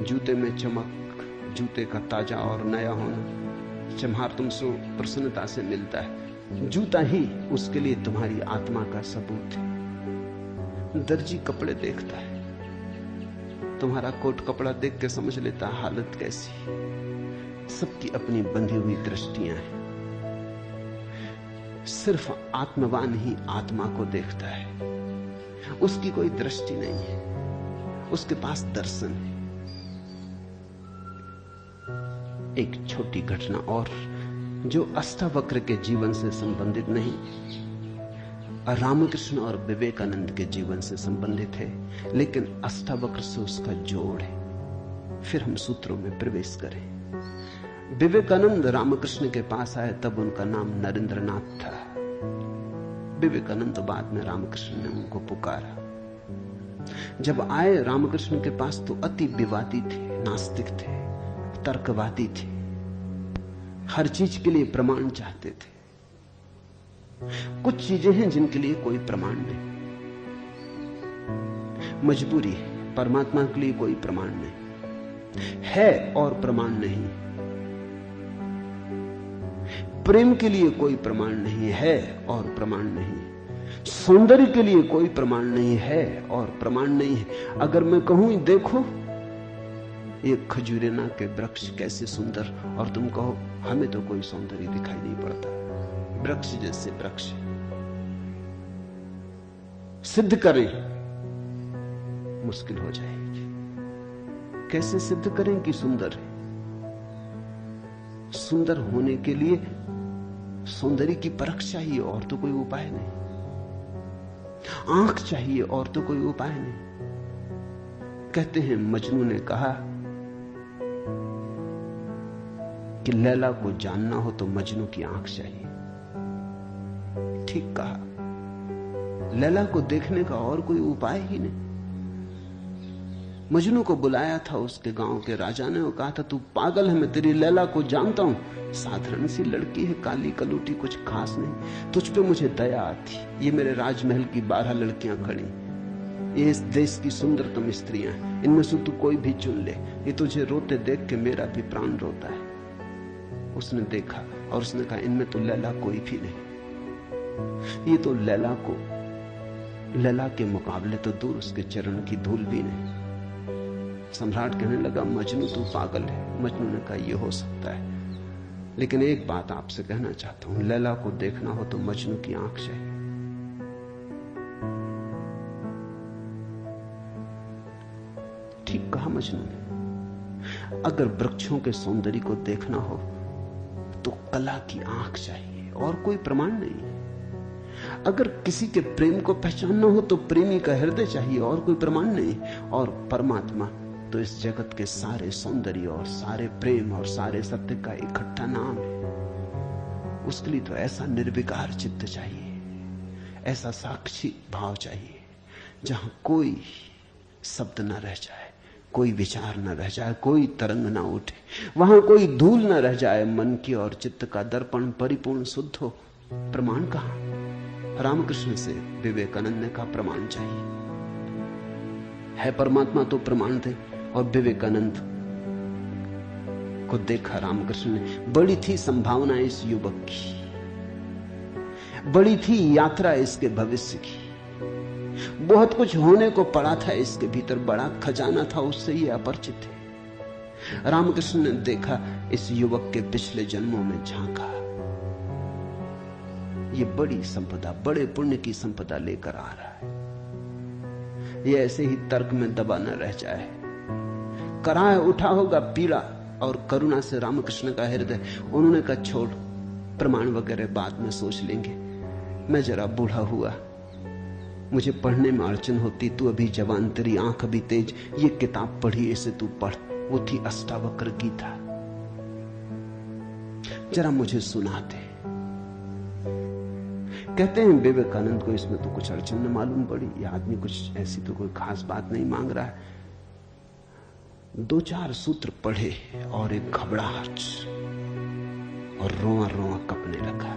S1: जूते में चमक, जूते का ताजा और नया होना, चम्हार तुमसे प्रसन्नता से मिलता है। जूता ही उसके लिए तुम्हारी आत्मा का सबूत है। दर्जी कपड़े देखता है, तुम्हारा कोट कपड़ा देख के समझ लेता हालत कैसी। सबकी अपनी बंधी हुई दृष्टियां हैं। सिर्फ आत्मवान ही आत्मा को देखता है। उसकी कोई दृष्टि नहीं है, उसके पास दर्शन है। एक छोटी घटना और जो अष्टावक्र के जीवन से संबंधित नहीं, रामकृष्ण और विवेकानंद के जीवन से संबंधित है, लेकिन अष्टावक्र से उसका जोड़ है। फिर हम सूत्रों में प्रवेश करें। विवेकानंद रामकृष्ण के पास आए तब उनका नाम नरेंद्रनाथ था। विवेकानंद बाद में रामकृष्ण ने उनको पुकारा। जब आए रामकृष्ण के पास तो अति विवादी थे, नास्तिक थे, तर्कवादी थे, हर चीज के लिए प्रमाण चाहते थे। कुछ चीजें हैं जिनके लिए कोई प्रमाण नहीं, मजबूरी है। परमात्मा के लिए कोई प्रमाण नहीं है और प्रमाण नहीं, प्रेम के लिए कोई प्रमाण नहीं है और प्रमाण नहीं, सौंदर्य के लिए कोई प्रमाण नहीं है और प्रमाण नहीं है। अगर मैं कहूं देखो ये खजूरेना के वृक्ष कैसे सुंदर, और तुम कहो हमें तो कोई सौंदर्य दिखाई नहीं पड़ता, वृक्ष जैसे वृक्ष, सिद्ध करें, मुश्किल हो जाएगी। कैसे सिद्ध करें कि सुंदर है? सुंदर होने के लिए सौंदर्य की परख चाहिए और तो कोई उपाय नहीं, आंख चाहिए और तो कोई उपाय नहीं। कहते हैं मजनू ने कहा कि लैला को जानना हो तो मजनू की आंख चाहिए। ठीक कहा, लैला को देखने का और कोई उपाय ही नहीं। मजनू को बुलाया था उसके गांव के राजा ने और कहा था तू पागल है, मैं तेरी लैला को जानता हूं, साधारण सी लड़की है, काली कलूटी, कुछ खास नहीं, तुझ पे मुझे दया आती। ये मेरे राजमहल की 12 लड़कियां खड़ी, ये इस देश की सुंदरतम स्त्रियां हैं, इनमें से तू कोई भी चुन ले, ये तुझे रोते देख के मेरा भी प्राण रोता है। उसने देखा और उसने कहा इनमें तो लैला कोई भी नहीं, ये तो लैला के मुकाबले तो दूर, उसके चरण की धूल भी नहीं। सम्राट कहने लगा मजनू तू पागल है। मजनू ने कहा यह हो सकता है, लेकिन एक बात आपसे कहना चाहता हूं, लैला को देखना हो तो मजनू की आंख चाहिए। ठीक कहा मजनू ने, अगर वृक्षों के सौंदर्य को देखना हो तो कला की आंख चाहिए और कोई प्रमाण नहीं। अगर किसी के प्रेम को पहचानना हो तो प्रेमी का हृदय चाहिए और कोई प्रमाण नहीं। और परमात्मा तो इस जगत के सारे सौंदर्य और सारे प्रेम और सारे सत्य का इकट्ठा नाम है। उसके लिए तो ऐसा निर्विकार चित्त चाहिए, ऐसा साक्षी भाव चाहिए जहां कोई शब्द न रह जाए, कोई विचार न रह जाए, कोई तरंग न उठे, वहां कोई धूल न रह जाए, मन की और चित्त का दर्पण परिपूर्ण शुद्ध हो। प्रमाण कहां? रामकृष्ण से विवेकानंद ने कहा प्रमाण चाहिए, है परमात्मा तो प्रमाण थे। और विवेकानंद को देखा रामकृष्ण ने, बड़ी थी संभावना इस युवक की, बड़ी थी यात्रा इसके भविष्य की, बहुत कुछ होने को पड़ा था इसके भीतर, बड़ा खजाना था उससे ये अपरिचित है। रामकृष्ण ने देखा, इस युवक के पिछले जन्मों में झांका, ये बड़ी संपदा, बड़े पुण्य की संपदा लेकर आ रहा है। ये ऐसे ही तर्क में दबा न रह जाए, कराए उठा होगा पीड़ा और करुणा से रामकृष्ण का हृदय। उन्होंने कहा छोड़, प्रमाण वगैरह बाद में सोच लेंगे, मैं जरा बूढ़ा हुआ, मुझे पढ़ने में अड़चन होती, तू अभी जवान, तेरी आंख अभी तेज, ये किताब पढ़ी, इसे तू पढ़। वो थी अष्टावक्र गीता, जरा मुझे सुना दे। कहते हैं विवेकानंद को इसमें तो कुछ अड़चन न मालूम पड़ी, ये आदमी कुछ ऐसी तो कोई खास बात नहीं मांग रहा है। 2-4 सूत्र पढ़े और एक घबराहट और रोआ रोआ कपने लगा।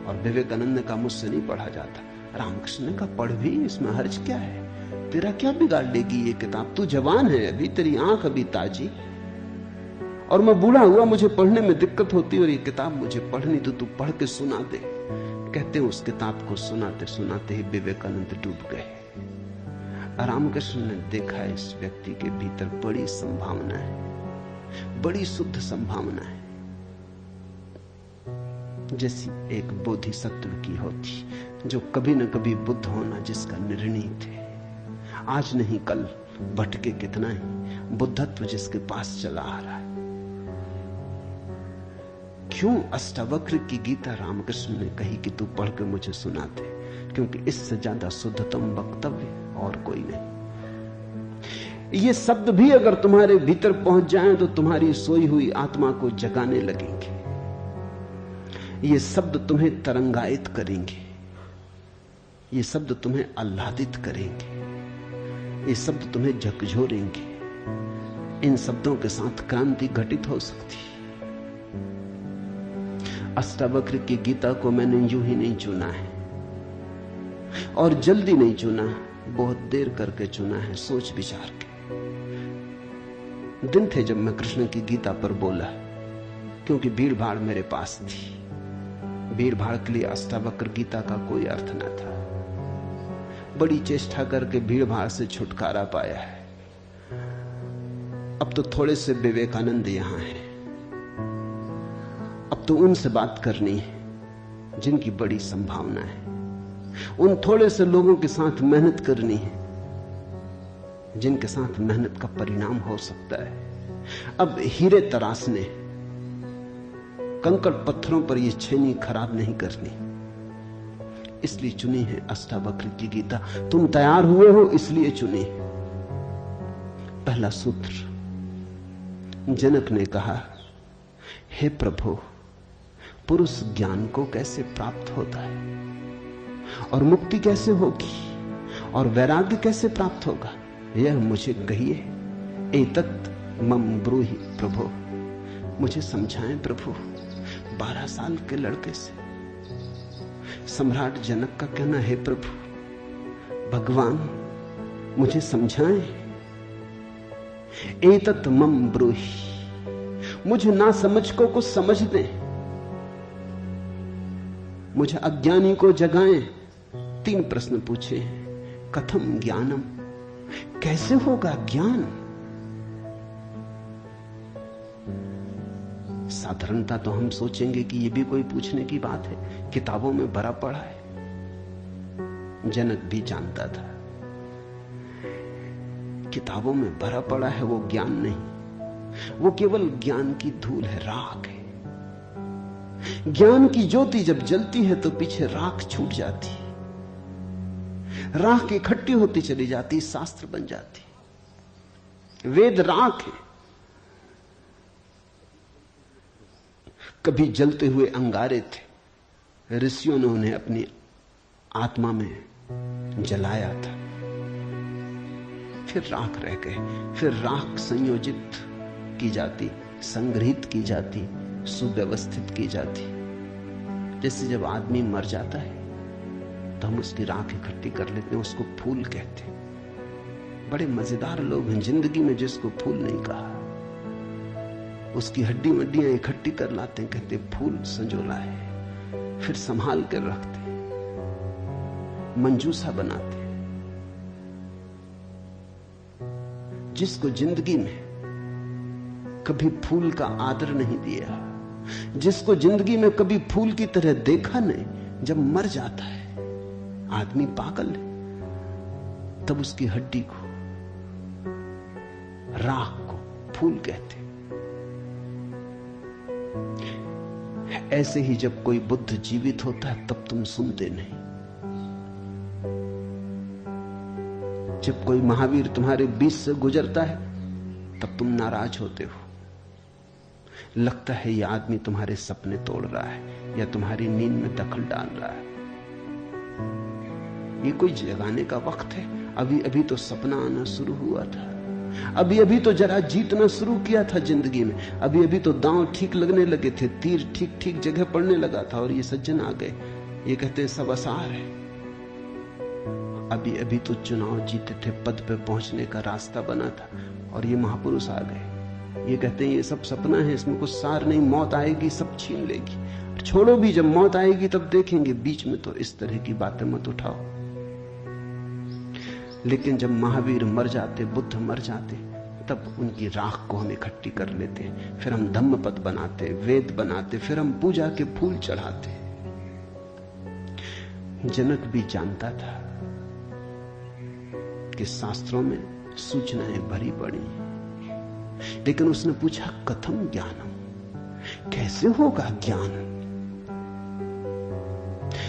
S1: और विवेकानंद ने कहा मुझसे नहीं पढ़ा जाता। रामकृष्ण ने कहा पढ़ भी, इसमें हर्ज क्या है, तेरा क्या बिगाड़ लेगी ये किताब, तू जवान है अभी, तेरी आंख अभी ताजी, और मैं बूढ़ा हुआ, मुझे पढ़ने में दिक्कत होती, और ये किताब मुझे पढ़नी तो तू पढ़ के सुना दे। कहते उस किताब को सुनाते सुनाते ही विवेकानंद डूब गए। रामकृष्ण ने देखा इस व्यक्ति के भीतर बड़ी संभावना है, बड़ी शुद्ध संभावना है। जैसी एक बोधिसत्व की होती, जो कभी न कभी बुद्ध होना जिसका निर्णय थे, आज नहीं कल भटके कितना ही बुद्धत्व जिसके पास चला आ रहा है। क्यों अष्टावक्र की गीता रामकृष्ण ने कही कि तू पढ़ के मुझे सुनाते, क्योंकि इससे ज्यादा शुद्धतम वक्तव्य और कोई नहीं। ये शब्द भी अगर तुम्हारे भीतर पहुंच जाएं तो तुम्हारी सोई हुई आत्मा को जगाने लगेंगे। ये शब्द तुम्हें तरंगायित करेंगे, ये शब्द तुम्हें आह्लादित करेंगे, ये शब्द तुम्हें झकझोरेंगे। इन शब्दों के साथ क्रांति घटित हो सकती है। अष्टावक्र की गीता को मैंने यूं ही नहीं चुना है, और जल्दी नहीं चुना, बहुत देर करके चुना है, सोच विचार के। दिन थे जब मैं कृष्ण की गीता पर बोला, क्योंकि भीड़ भाड़ मेरे पास थी। भीड़ भाड़ के लिए अष्टावक्र गीता का कोई अर्थ न था। बड़ी चेष्टा करके भीड़ भाड़ से छुटकारा पाया है। अब तो थोड़े से विवेकानंद यहां हैं, अब तो उनसे बात करनी है जिनकी बड़ी संभावना है। उन थोड़े से लोगों के साथ मेहनत करनी है जिनके साथ मेहनत का परिणाम हो सकता है। अब हीरे तराशने, कंकड़ पत्थरों पर यह छेनी खराब नहीं करनी, इसलिए चुनी है अष्टावक्र की गीता। तुम तैयार हुए हो इसलिए चुनी। पहला सूत्र, जनक ने कहा, हे प्रभु, पुरुष ज्ञान को कैसे प्राप्त होता है, और मुक्ति कैसे होगी, और वैराग्य कैसे प्राप्त होगा, यह मुझे कहिए। एतत् मम ब्रूहि प्रभु, मुझे समझाएं प्रभु। 12 साल के लड़के से सम्राट जनक का कहना है, प्रभु भगवान मुझे समझाएं। एतत् मम ब्रूहि, मुझे ना समझ को कुछ समझ दें, मुझे अज्ञानी को जगाएं। 3 प्रश्न पूछे। कथम ज्ञानम, कैसे होगा ज्ञान? साधारणता तो हम सोचेंगे कि यह भी कोई पूछने की बात है, किताबों में भरा पड़ा है। जनक भी जानता था किताबों में भरा पड़ा है वो ज्ञान नहीं, वो केवल ज्ञान की धूल है, राख है। ज्ञान की ज्योति जब जलती है तो पीछे राख छूट जाती, राख इकट्ठी होती चली जाती, शास्त्र बन जाती। वेद राख है। कभी जलते हुए अंगारे थे, ऋषियों ने उन्हें अपनी आत्मा में जलाया था, फिर राख रह गए। फिर राख संयोजित की जाती, संग्रहित की जाती, सुव्यवस्थित की जाती। जैसे जब आदमी मर जाता है तो हम उसकी राख इकट्ठी कर लेते हैं, उसको फूल कहते हैं। बड़े मजेदार लोग हैं जिंदगी में जिसको फूल नहीं कहा। उसकी हड्डी वड्डियां इकट्ठी कर लाते हैं, कहते फूल संजोला है, फिर संभाल कर रखते, मंजूसा बनाते। जिसको जिंदगी में कभी फूल का आदर नहीं दिया, जिसको जिंदगी में कभी फूल की तरह देखा नहीं, जब मर जाता है आदमी पागल है, तब उसकी हड्डी को, राख को फूल कहते। ऐसे ही जब कोई बुद्ध जीवित होता है तब तुम सुनते नहीं। जब कोई महावीर तुम्हारे बीच से गुजरता है तब तुम नाराज होते हो। लगता है यह आदमी तुम्हारे सपने तोड़ रहा है या तुम्हारी नींद में दखल डाल रहा है। ये कोई जगाने का वक्त है? अभी अभी तो सपना आना शुरू हुआ था, अभी अभी तो जरा जीतना शुरू किया था जिंदगी में, अभी अभी तो दांव ठीक लगने लगे थे, तीर ठीक ठीक जगह पड़ने लगा था, और ये सज्जन आ गए। ये कहते हैं सब आसार है। अभी अभी तो चुनाव जीते थे, पद पे पहुंचने का रास्ता बना था, और ये महापुरुष आ गए। ये कहते हैं ये सब सपना है, इसमें कुछ सार नहीं, मौत आएगी सब छीन लेगी। छोड़ो भी, जब मौत आएगी तब देखेंगे, बीच में तो इस तरह की बातें मत उठाओ। लेकिन जब महावीर मर जाते, बुद्ध मर जाते, तब उनकी राख को हम इकट्ठी कर लेते, फिर हम धम्मपद बनाते, वेद बनाते, फिर हम पूजा के फूल चढ़ाते। जनक भी जानता था कि शास्त्रों में सूचनाएं भरी पड़ी, लेकिन उसने पूछा कथम ज्ञानम, कैसे होगा ज्ञान?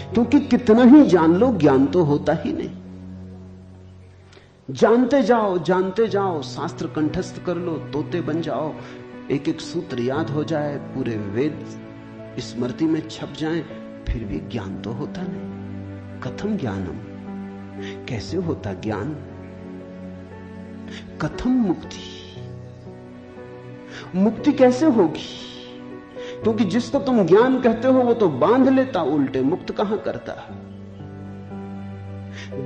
S1: क्योंकि कितना ही जान लो ज्ञान तो होता ही नहीं। जानते जाओ, शास्त्र कंठस्थ कर लो, तोते बन जाओ, एक एक सूत्र याद हो जाए, पूरे वेद स्मृति में छप जाएं, फिर भी ज्ञान तो होता नहीं। कथम ज्ञानम, कैसे होता ज्ञान? कथम मुक्ति, मुक्ति कैसे होगी? क्योंकि जिसको तुम ज्ञान कहते हो वो तो बांध लेता उल्टे, मुक्त कहां करता।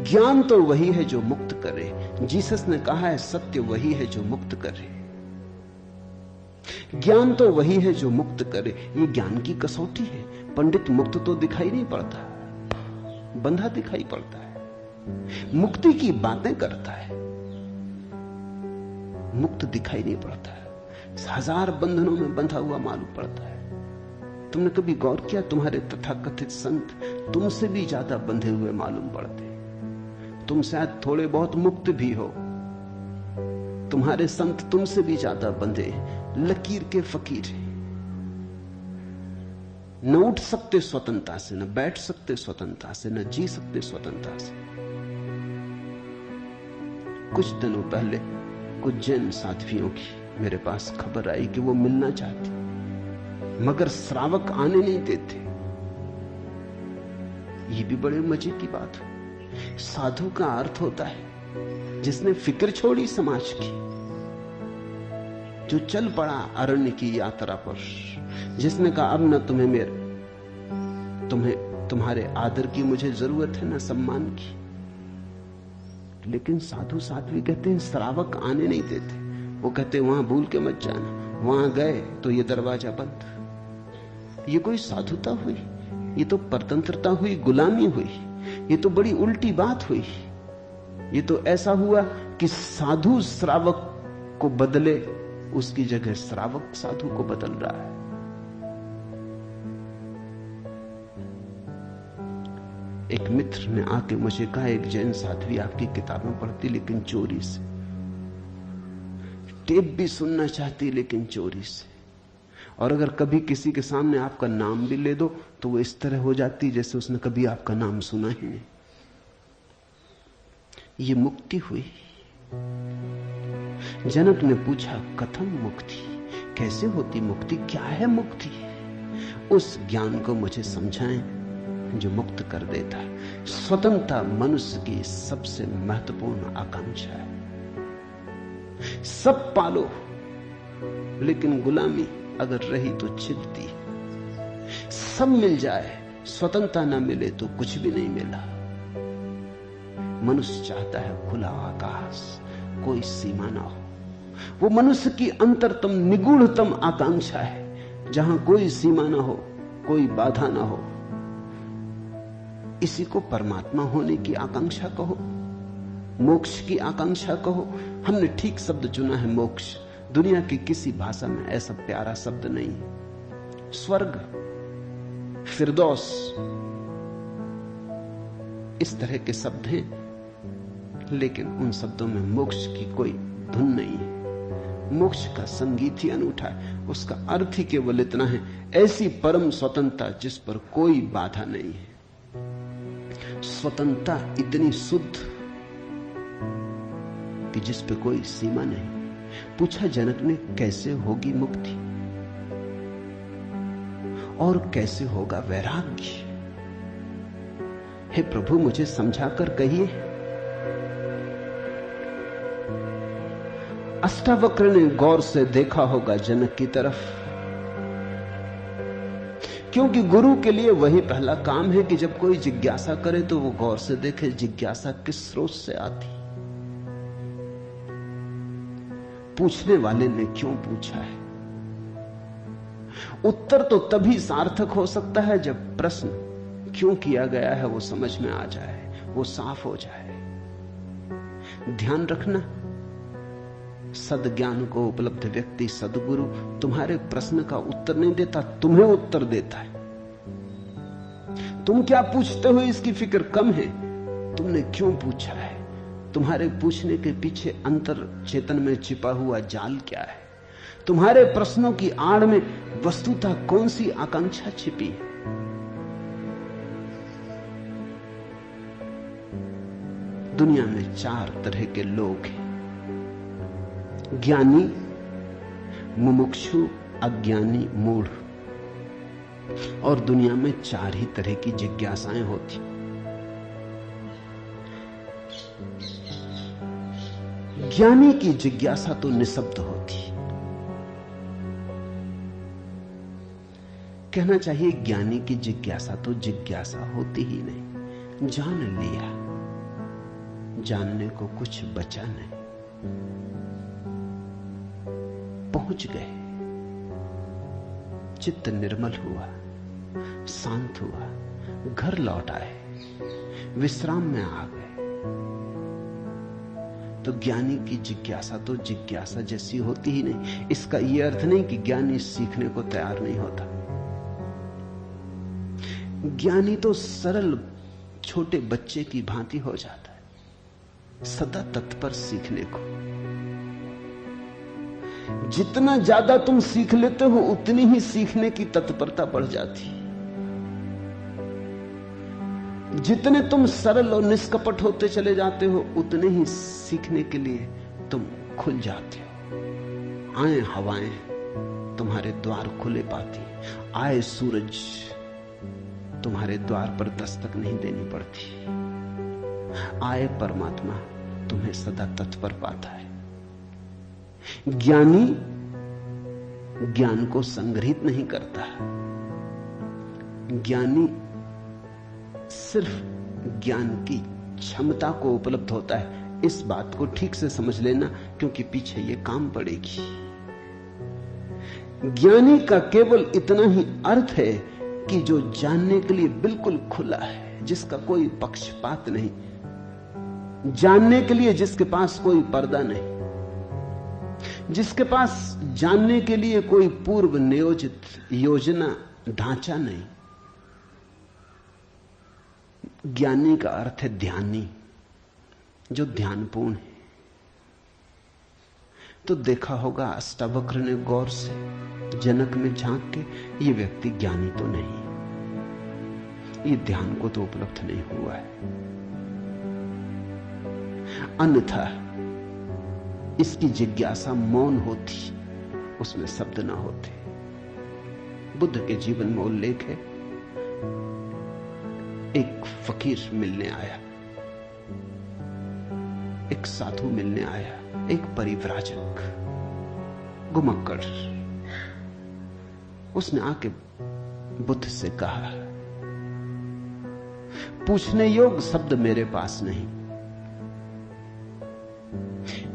S1: ज्ञान तो वही है जो मुक्त करे। जीसस ने कहा है सत्य वही है जो मुक्त करे। ज्ञान तो वही है जो मुक्त करे। ये ज्ञान की कसौटी है। पंडित मुक्त तो दिखाई नहीं पड़ता, बंधा दिखाई पड़ता है। मुक्ति की बातें करता है, मुक्त दिखाई नहीं पड़ता है। हजार बंधनों में बंधा हुआ मालूम पड़ता है। तुमने कभी गौर किया, तुम्हारे तथाकथित संत तुमसे भी ज्यादा बंधे हुए मालूम पड़ते। तुम शायद थोड़े बहुत मुक्त भी हो, तुम्हारे संत तुमसे भी ज्यादा बंधे, लकीर के फकीर हैं। न उठ सकते स्वतंत्रता से, न बैठ सकते स्वतंत्रता से, न जी सकते स्वतंत्रता से। कुछ दिनों पहले कुछ जैन साध्वियों की मेरे पास खबर आई कि वो मिलना चाहती, मगर श्रावक आने नहीं देते। ये भी बड़े मजे की बात है। साधु का अर्थ होता है जिसने फिक्र छोड़ी समाज की, जो चल पड़ा अरण्य की यात्रा पर, जिसने कहा अब न तुम्हारे आदर की मुझे जरूरत है, न सम्मान की। लेकिन साधु साध्वी कहते हैं श्रावक आने नहीं देते। वो कहते वहां भूल के मत जाना, वहां गए तो ये दरवाजा बंद। ये कोई साधुता हुई? ये तो परतंत्रता हुई, गुलामी हुई। ये तो बड़ी उल्टी बात हुई। ये तो ऐसा हुआ कि साधु श्रावक को बदले, उसकी जगह श्रावक साधु को बदल रहा है। एक मित्र ने आके मुझे कहा, एक जैन साध्वी आपकी किताबें पढ़ती लेकिन चोरी से, टेप भी सुनना चाहती लेकिन चोरी से, और अगर कभी किसी के सामने आपका नाम भी ले दो तो वो इस तरह हो जाती जैसे उसने कभी आपका नाम सुना ही नहीं। ये मुक्ति हुई। जनक ने पूछा कथम मुक्ति, कैसे होती मुक्ति, क्या है मुक्ति? उस ज्ञान को मुझे समझाएं जो मुक्त कर देता है। स्वतंत्रता मनुष्य की सबसे महत्वपूर्ण आकांक्षा है। सब पालो, लेकिन गुलामी अगर रही तो छिदती। सब मिल जाए, स्वतंत्रता ना मिले तो कुछ भी नहीं मिला। मनुष्य चाहता है खुला आकाश, कोई सीमा ना हो। वो मनुष्य की अंतरतम निगूढ़तम आकांक्षा है, जहां कोई सीमा ना हो, कोई बाधा ना हो। इसी को परमात्मा होने की आकांक्षा कहो, मोक्ष की आकांक्षा कहो। हमने ठीक शब्द चुना है, मोक्ष। दुनिया की किसी भाषा में ऐसा प्यारा शब्द नहीं। स्वर्ग, फिरदौस, इस तरह के शब्द हैं, लेकिन उन शब्दों में मोक्ष की कोई धुन नहीं है। मोक्ष का संगीत ही अनूठा है। उसका अर्थ ही केवल इतना है, ऐसी परम स्वतंत्रता जिस पर कोई बाधा नहीं है। स्वतंत्रता इतनी शुद्ध कि जिस पे कोई सीमा नहीं। पूछा जनक ने कैसे होगी मुक्ति और कैसे होगा वैराग्य? हे प्रभु मुझे समझाकर कहिए। अष्टावक्र ने गौर से देखा होगा जनक की तरफ, क्योंकि गुरु के लिए वही पहला काम है कि जब कोई जिज्ञासा करे तो वो गौर से देखे जिज्ञासा किस स्रोत से आती, पूछने वाले ने क्यों पूछा है। उत्तर तो तभी सार्थक हो सकता है जब प्रश्न क्यों किया गया है वो समझ में आ जाए, वो साफ हो जाए। ध्यान रखना, सद्ज्ञान को उपलब्ध व्यक्ति, सद्गुरु तुम्हारे प्रश्न का उत्तर नहीं देता, तुम्हें उत्तर देता है। तुम क्या पूछते हो इसकी फिक्र कम है, तुमने क्यों पूछा है, तुम्हारे पूछने के पीछे अंतर चेतन में छिपा हुआ जाल क्या है, तुम्हारे प्रश्नों की आड़ में वस्तुतः कौन सी आकांक्षा छिपी है। दुनिया में 4 तरह के लोग हैं, ज्ञानी, मुमुक्षु, अज्ञानी, मूढ़। और दुनिया में 4 ही तरह की जिज्ञासाएं होती। ज्ञानी की जिज्ञासा तो निःशब्द होती, कहना चाहिए ज्ञानी की जिज्ञासा तो जिज्ञासा होती ही नहीं। जान लिया, जानने को कुछ बचा नहीं, पहुंच गए, चित्त निर्मल हुआ, शांत हुआ, घर लौट आए, विश्राम में आ गए। तो ज्ञानी की जिज्ञासा तो जिज्ञासा जैसी होती ही नहीं। इसका यह अर्थ नहीं कि ज्ञानी सीखने को तैयार नहीं होता। ज्ञानी तो सरल छोटे बच्चे की भांति हो जाता है, सदा तत्पर सीखने को। जितना ज्यादा तुम सीख लेते हो उतनी ही सीखने की तत्परता बढ़ जाती। जितने तुम सरल और निष्कपट होते चले जाते हो उतने ही सीखने के लिए तुम खुल जाते हो। आए हवाएं तुम्हारे द्वार खुले पाती, आए सूरज तुम्हारे द्वार पर दस्तक नहीं देनी पड़ती, आए परमात्मा तुम्हें सदा तत्पर पाता है। ज्ञानी ज्ञान को संग्रहित नहीं करता, ज्ञानी सिर्फ ज्ञान की क्षमता को उपलब्ध होता है। इस बात को ठीक से समझ लेना, क्योंकि पीछे ये काम पड़ेगी। ज्ञानी का केवल इतना ही अर्थ है कि जो जानने के लिए बिल्कुल खुला है, जिसका कोई पक्षपात नहीं, जानने के लिए जिसके पास कोई पर्दा नहीं, जिसके पास जानने के लिए कोई पूर्व नियोजित योजना ढांचा नहीं। ज्ञानी का अर्थ है ध्यानी, जो ध्यानपूर्ण है। तो देखा होगा अष्टावक्र ने गौर से जनक में झांक के, ये व्यक्ति ज्ञानी तो नहीं, ये ध्यान को तो उपलब्ध नहीं हुआ है। अन्यथा इसकी जिज्ञासा मौन होती, उसमें शब्द ना होते। बुद्ध के जीवन में उल्लेख है, एक फकीर मिलने आया, एक साधु मिलने आया, एक परिव्राजक घुमक्कड़। उसने आके बुद्ध से कहा, पूछने योग्य शब्द मेरे पास नहीं,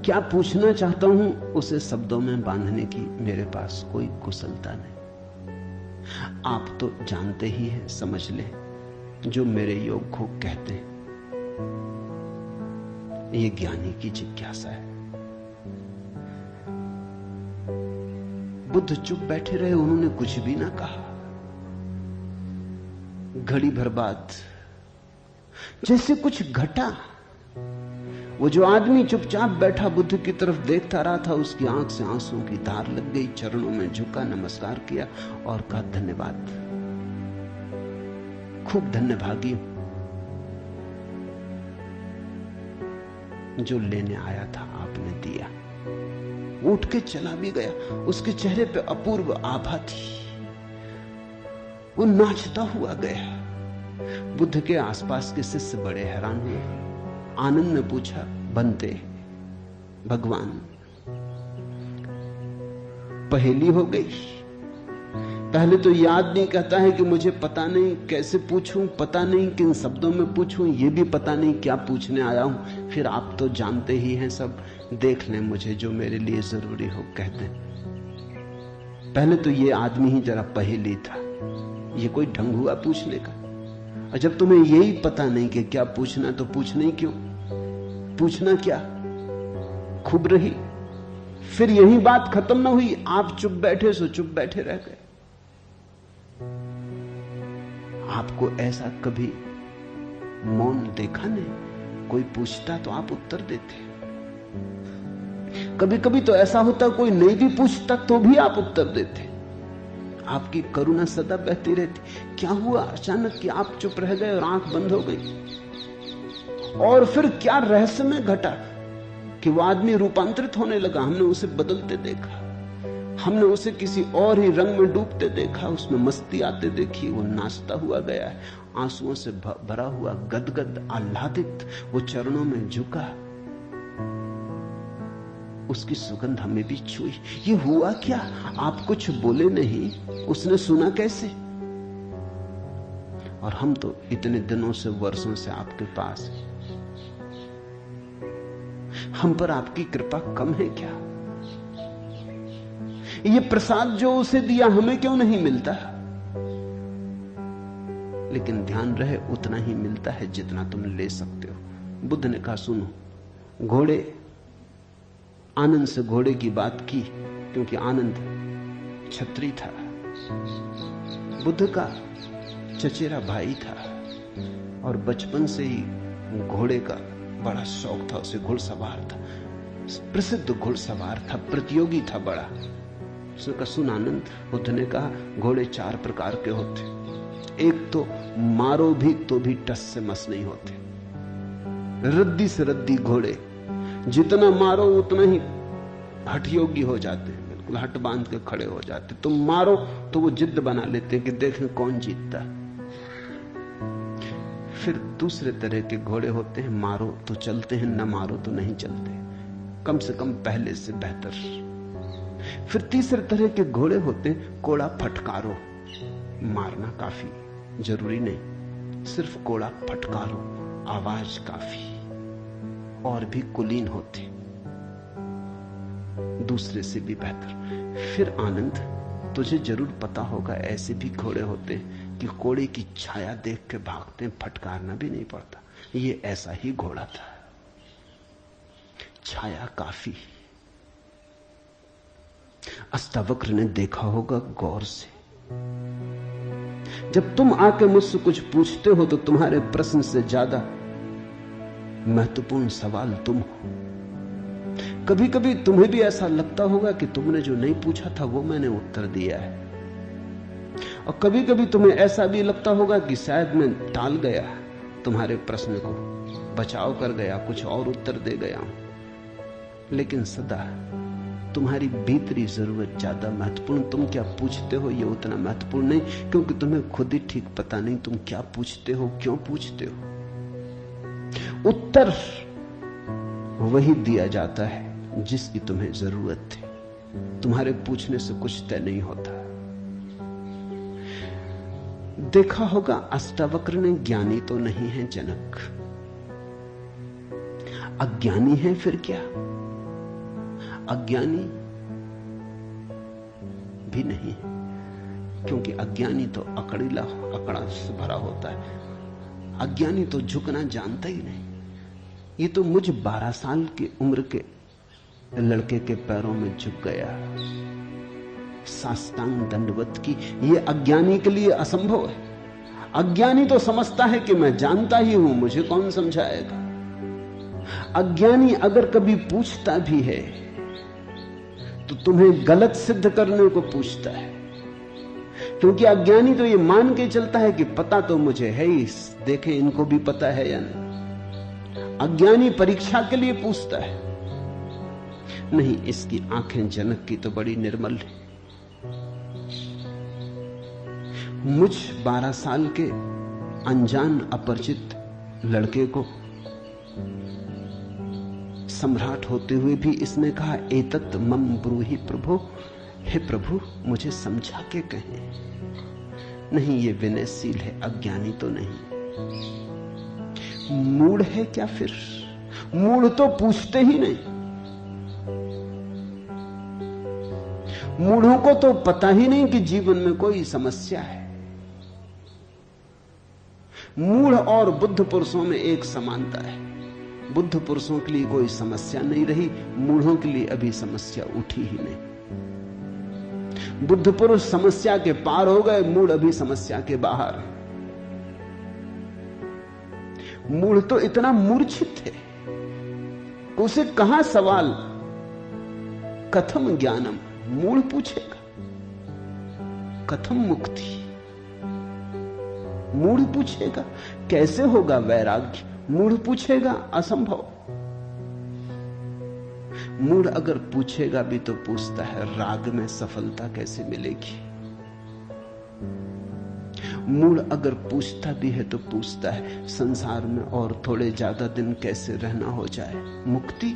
S1: क्या पूछना चाहता हूं उसे शब्दों में बांधने की मेरे पास कोई कुशलता नहीं। आप तो जानते ही हैं, समझ ले, जो मेरे योग को कहते हैं। ये ज्ञानी की जिज्ञासा है। बुद्ध चुप बैठे रहे, उन्होंने कुछ भी ना कहा। घड़ी भर बाद जैसे कुछ घटा। वो जो आदमी चुपचाप बैठा बुद्ध की तरफ देखता रहा था, उसकी आंख से आंसू की धार लग गई। चरणों में झुका, नमस्कार किया और कहा, धन्यवाद, खूब धन्यभागी हूं, जो लेने आया था आपने दिया। उठ के चला भी गया। उसके चेहरे पे अपूर्व आभा थी, वो नाचता हुआ गया। बुद्ध के आसपास के शिष्य बड़े हैरान हुए। आनंद ने पूछा, बनते भगवान, पहेली हो गई। पहले तो याद नहीं, कहता है कि मुझे पता नहीं कैसे पूछूं, पता नहीं किन शब्दों में पूछूं, ये भी पता नहीं क्या पूछने आया हूं। फिर आप तो जानते ही हैं सब, देख लें, मुझे जो मेरे लिए जरूरी हो कह दें। पहले तो ये आदमी ही जरा पहेली था, ये कोई ढंग हुआ पूछने का। और जब तुम्हें यही पता नहीं कि क्या पूछना, तो पूछना ही क्यों? पूछना क्या? खूब रही, फिर यही बात खत्म ना हुई, आप चुप बैठे सो चुप बैठे रह गए। आपको ऐसा कभी मौन देखा नहीं? कोई पूछता तो आप उत्तर देते। कभी कभी तो ऐसा होता कोई नहीं भी पूछता तो भी आप उत्तर देते। आपकी करुणा सदा बहती रहती। क्या हुआ अचानक कि आप चुप रह गए और आंख बंद हो गई? और फिर क्या रहस्यमय घटा कि वो आदमी रूपांतरित होने लगा। हमने उसे बदलते देखा, हमने उसे किसी और ही रंग में डूबते देखा, उसमें मस्ती आते देखी। वो नाचता हुआ गया है, आंसुओं से भरा हुआ, गदगद आह्लादित, वो चरणों में झुका, उसकी सुगंध हमें भी छुई। ये हुआ क्या? आप कुछ बोले नहीं, उसने सुना कैसे? और हम तो इतने दिनों से, वर्षों से आपके पास हैं। हम पर आपकी कृपा कम है क्या? ये प्रसाद जो उसे दिया हमें क्यों नहीं मिलता? लेकिन ध्यान रहे उतना ही मिलता है जितना तुम ले सकते हो। बुद्ध ने कहा, सुनो, घोड़े, आनंद से घोड़े की बात की क्योंकि आनंद छत्री था, बुद्ध का चचेरा भाई था और बचपन से ही घोड़े का बड़ा शौक था। उसे घुड़सवार था, प्रसिद्ध घुड़सवार था, प्रतियोगी था बड़ा। उसने कहा, सुन आनंद, बुद्ध ने कहा, घोड़े 4 प्रकार के होते। एक तो मारो भी तो भी टस से मस नहीं होते। रद्दी से रद्दी घोड़े, जितना मारो उतना ही हठयोगी हो जाते हैं, बिल्कुल हट बांध के खड़े हो जाते। तुम मारो तो वो जिद बना लेते हैं कि देखें कौन जीतता। फिर दूसरे तरह के घोड़े होते हैं, मारो तो चलते हैं, न मारो तो नहीं चलते, कम से कम पहले से बेहतर। फिर तीसरे तरह के घोड़े होते हैं, कोड़ा फटकारो, मारना काफी जरूरी नहीं, सिर्फ कोड़ा फटकारो, आवाज काफी। और भी कुलीन होते, दूसरे से भी बेहतर। फिर आनंद, तुझे जरूर पता होगा, ऐसे भी घोड़े होते हैं कि कोड़े की छाया देख के भागते हैं, फटकारना भी नहीं पड़ता। ये ऐसा ही घोड़ा था, छाया काफी। अष्टावक्र ने देखा होगा गौर से। जब तुम आके मुझसे कुछ पूछते हो तो तुम्हारे प्रश्न से ज्यादा महत्वपूर्ण सवाल तुम हो। कभी कभी तुम्हें भी ऐसा लगता होगा कि तुमने जो नहीं पूछा था वो मैंने उत्तर दिया है, और कभी कभी तुम्हें ऐसा भी लगता होगा कि शायद मैं टाल गया तुम्हारे प्रश्न को, बचाव कर गया, कुछ और उत्तर दे गया हूं। लेकिन सदा तुम्हारी भीतरी जरूरत ज्यादा महत्वपूर्ण। तुम क्या पूछते हो ये उतना महत्वपूर्ण नहीं, क्योंकि तुम्हें खुद ही ठीक पता नहीं तुम क्या पूछते हो, क्यों पूछते हो। उत्तर वही दिया जाता है जिसकी तुम्हें जरूरत थी। तुम्हारे पूछने से कुछ तय नहीं होता। देखा होगा अष्टावक्र ने ज्ञानी तो नहीं है जनक, अज्ञानी है फिर क्या? अज्ञानी भी नहीं, क्योंकि अज्ञानी तो अकड़ा से भरा होता है। अज्ञानी तो झुकना जानता ही नहीं। ये तो मुझ 12 साल की उम्र के लड़के के पैरों में झुक गया, साष्टांग दंडवत की। ये अज्ञानी के लिए असंभव है। अज्ञानी तो समझता है कि मैं जानता ही हूं, मुझे कौन समझाएगा। अज्ञानी अगर कभी पूछता भी है तो तुम्हें गलत सिद्ध करने को पूछता है, क्योंकि अज्ञानी तो ये मान के चलता है कि पता तो मुझे है ही, देखें इनको भी पता है या नहीं। अज्ञानी परीक्षा के लिए पूछता है। नहीं, इसकी आंखें जनक की तो बड़ी निर्मल है। मुझ 12 साल के अनजान अपरिचित लड़के को सम्राट होते हुए भी इसने कहा, एतत् मम ब्रूहि प्रभो, हे प्रभु मुझे समझा के कहें। नहीं, ये विनयशील है, अज्ञानी तो नहीं। मूढ़ है क्या फिर? मूढ़ तो पूछते ही नहीं। मूढ़ों को तो पता ही नहीं कि जीवन में कोई समस्या है। मूढ़ और बुद्ध पुरुषों में एक समानता है, बुद्ध पुरुषों के लिए कोई समस्या नहीं रही, मूढ़ों के लिए अभी समस्या उठी ही नहीं। बुद्ध पुरुष समस्या के पार हो गए, मूढ़ अभी समस्या के बाहर। मूढ़ तो इतना मूर्छित है, उसे कहां सवाल कथम ज्ञानम, मूढ़ पूछेगा कथम मुक्ति, मूढ़ पूछेगा कैसे होगा वैराग्य, मूढ़ पूछेगा असंभव। मूढ़ अगर पूछेगा भी तो पूछता है राग में सफलता कैसे मिलेगी। मूढ़ अगर पूछता भी है तो पूछता है संसार में और थोड़े ज्यादा दिन कैसे रहना हो जाए, मुक्ति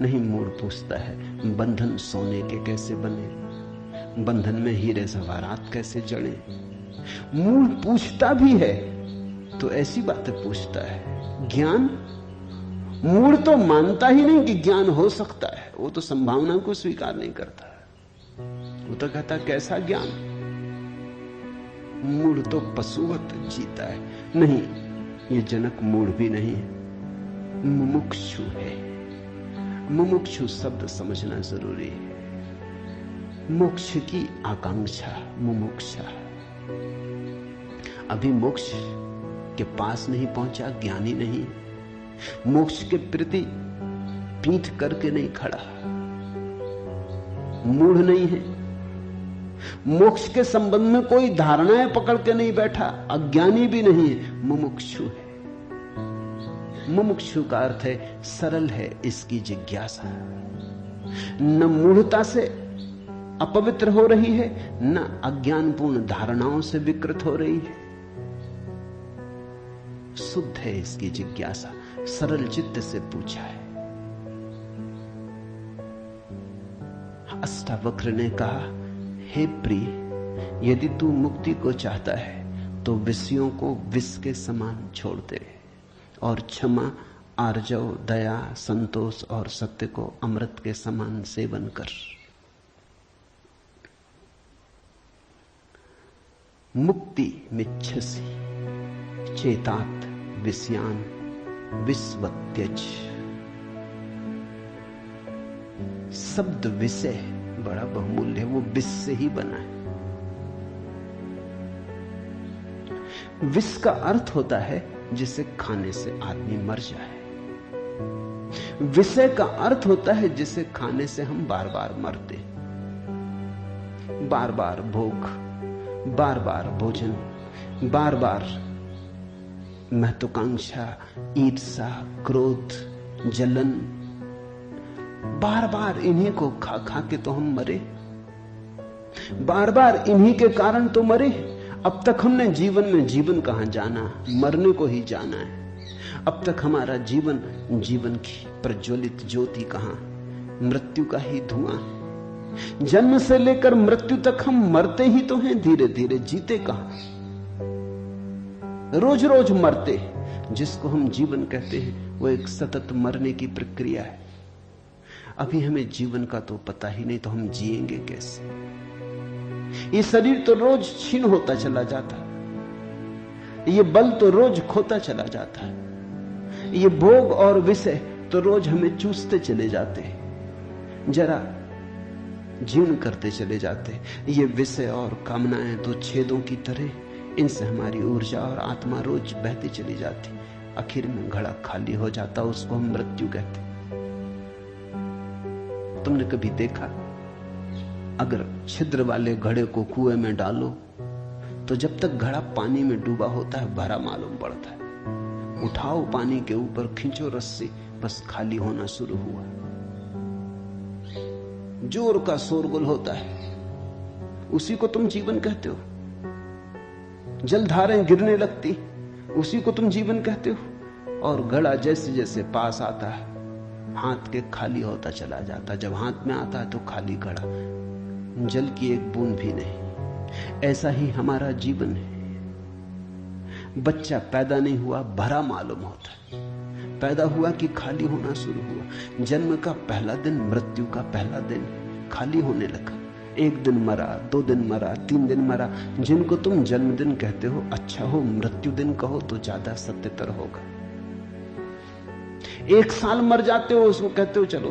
S1: नहीं। मूढ़ पूछता है बंधन सोने के कैसे बने, बंधन में हीरे जवाहरात कैसे जड़े। मूढ़ पूछता भी है तो ऐसी बातें पूछता है। ज्ञान, मूढ़ तो मानता ही नहीं कि ज्ञान हो सकता है, वो तो संभावना को स्वीकार नहीं करता, वो तो कहता कैसा ज्ञान। मूढ़ तो पशुवत जीता है। नहीं, ये जनक मूढ़ भी नहीं है, मुमुक्षु है। मुमुक्षु शब्द समझना जरूरी है। मोक्ष की आकांक्षा मुमुक्षा। अभी मोक्ष के पास नहीं पहुंचा, ज्ञानी नहीं, मोक्ष के प्रति पीठ करके नहीं खड़ा, मूढ़ नहीं है। मोक्ष के संबंध में कोई धारणाएं पकड़ के नहीं बैठा, अज्ञानी भी नहीं है, मुमुक्षु है। मुमुक्षु का अर्थ है सरल है इसकी जिज्ञासा, न मूढ़ता से अपवित्र हो रही है, न अज्ञानपूर्ण धारणाओं से विकृत हो रही है। शुद्ध है इसकी जिज्ञासा, सरल चित्त से पूछा है। अष्टावक्र ने कहा, हे प्रिय, यदि तू मुक्ति को चाहता है तो विषयों को विष के समान छोड़ दे और क्षमा, आर्जव, दया, संतोष और सत्य को अमृत के समान सेवन कर। मुक्ति मिच्छसि चेतात विषयान विस्वत्यज। शब्द विषय बड़ा बहुमूल्य है, वो विष से ही बना है। विष का अर्थ होता है जिसे खाने से आदमी मर जाए। विषय का अर्थ होता है जिसे खाने से हम बार बार मरते, बार बार भोग, बार बार भोजन, बार बार महत्वाकांक्षा, ईर्ष्या, क्रोध, जलन, बार बार इन्हीं को खा खा के तो हम मरे, बार बार इन्हीं के कारण तो मरे। अब तक हमने जीवन में जीवन कहां जाना, मरने को ही जाना है। अब तक हमारा जीवन, जीवन की प्रज्वलित ज्योति कहां, मृत्यु का ही धुआं। जन्म से लेकर मृत्यु तक हम मरते ही तो हैं, धीरे धीरे, जीते कहां। रोज रोज मरते, जिसको हम जीवन कहते हैं वो एक सतत मरने की प्रक्रिया है। अभी हमें जीवन का तो पता ही नहीं, तो हम जिएंगे कैसे। ये शरीर तो रोज क्षीण होता चला जाता है, ये बल तो रोज खोता चला जाता है, ये भोग और विषय तो रोज हमें चूसते चले जाते हैं, जरा जीर्ण करते चले जाते हैं। ये विषय और कामनाएं तो छेदों की तरह, इनसे हमारी ऊर्जा और आत्मा रोज बहती चली जाती, आखिर में घड़ा खाली हो जाता, उसको हम मृत्यु कहते। तुमने कभी देखा, अगर छिद्र वाले घड़े को कुएं में डालो तो जब तक घड़ा पानी में डूबा होता है भरा मालूम पड़ता है। उठाओ पानी के ऊपर, खींचो रस्सी, बस खाली होना शुरू हुआ। जोर का शोरगुल होता है, उसी को तुम जीवन कहते हो। जलधारें गिरने लगती, उसी को तुम जीवन कहते हो। और घड़ा जैसे जैसे पास आता है, हाथ के खाली होता चला जाता। जब हाथ में आता है तो खाली घड़ा, जल की एक बूंद भी नहीं। ऐसा ही हमारा जीवन है। बच्चा पैदा नहीं हुआ, भरा मालूम होता है। पैदा हुआ कि खाली होना शुरू हुआ। जन्म का पहला दिन, मृत्यु का पहला दिन, खाली होने लगा। एक दिन मरा, 2 दिन मरा, 3 दिन मरा। जिनको तुम जन्मदिन कहते हो, अच्छा हो मृत्यु दिन कहो तो ज्यादा सत्यतर होगा। 1 साल मर जाते हो, उसको कहते हो चलो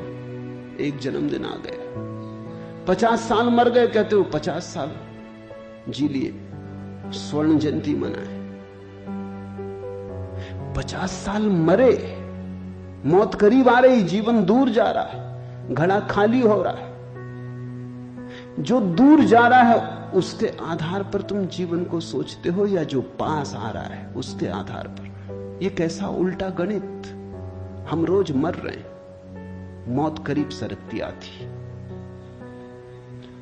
S1: एक जन्मदिन आ गया। 50 साल मर गए, कहते हो 50 साल जी लिए, स्वर्ण जयंती मनाए। 50 साल मरे, मौत करीब आ रही, जीवन दूर जा रहा है, घड़ा खाली हो रहा है। जो दूर जा रहा है उसके आधार पर तुम जीवन को सोचते हो, या जो पास आ रहा है उसके आधार पर? यह कैसा उल्टा गणित। हम रोज मर रहे हैं, मौत करीब सरकती आती।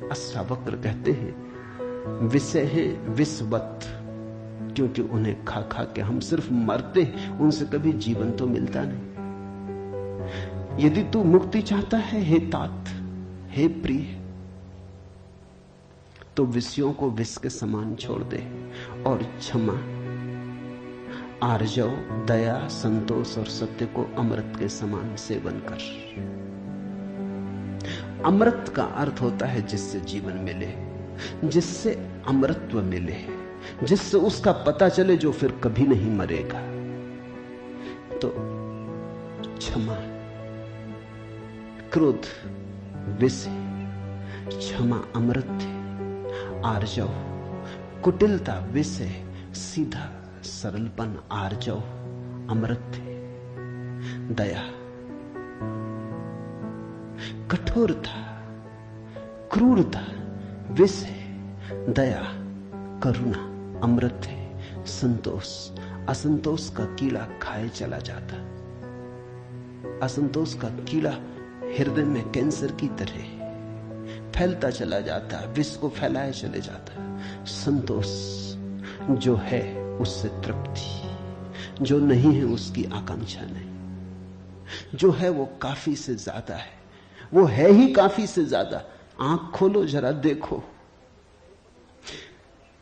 S1: अष्टावक्र कहते हैं विषय है विषवत, क्योंकि उन्हें खा खा के हम सिर्फ मरते हैं, उनसे कभी जीवन तो मिलता नहीं। यदि तू मुक्ति चाहता है हे तात, हे प्रिय, तो विषयों को विष के समान छोड़ दे और क्षमा, आर्जव, दया, संतोष और सत्य को अमृत के समान सेवन कर। अमृत का अर्थ होता है जिससे जीवन मिले, जिससे अमृतत्व मिले, जिससे उसका पता चले जो फिर कभी नहीं मरेगा। तो क्षमा, क्रोध विष, क्षमा अमृत है, आर्जव, कुटिलता विष है, सीधा सरलपन आर्जव अमृत है, दया, कठोरता, क्रूरता विष है, दया, करुणा अमृत है, संतोष, असंतोष का कीड़ा खाए चला जाता। असंतोष का कीड़ा हृदय में कैंसर की तरह फैलता चला जाता है, विष को फैलाए चले जाता है। संतोष जो है उससे तृप्ति, जो नहीं है उसकी आकांक्षा नहीं। जो है वो काफी से ज्यादा है, वो है ही काफी से ज्यादा। आंख खोलो जरा देखो,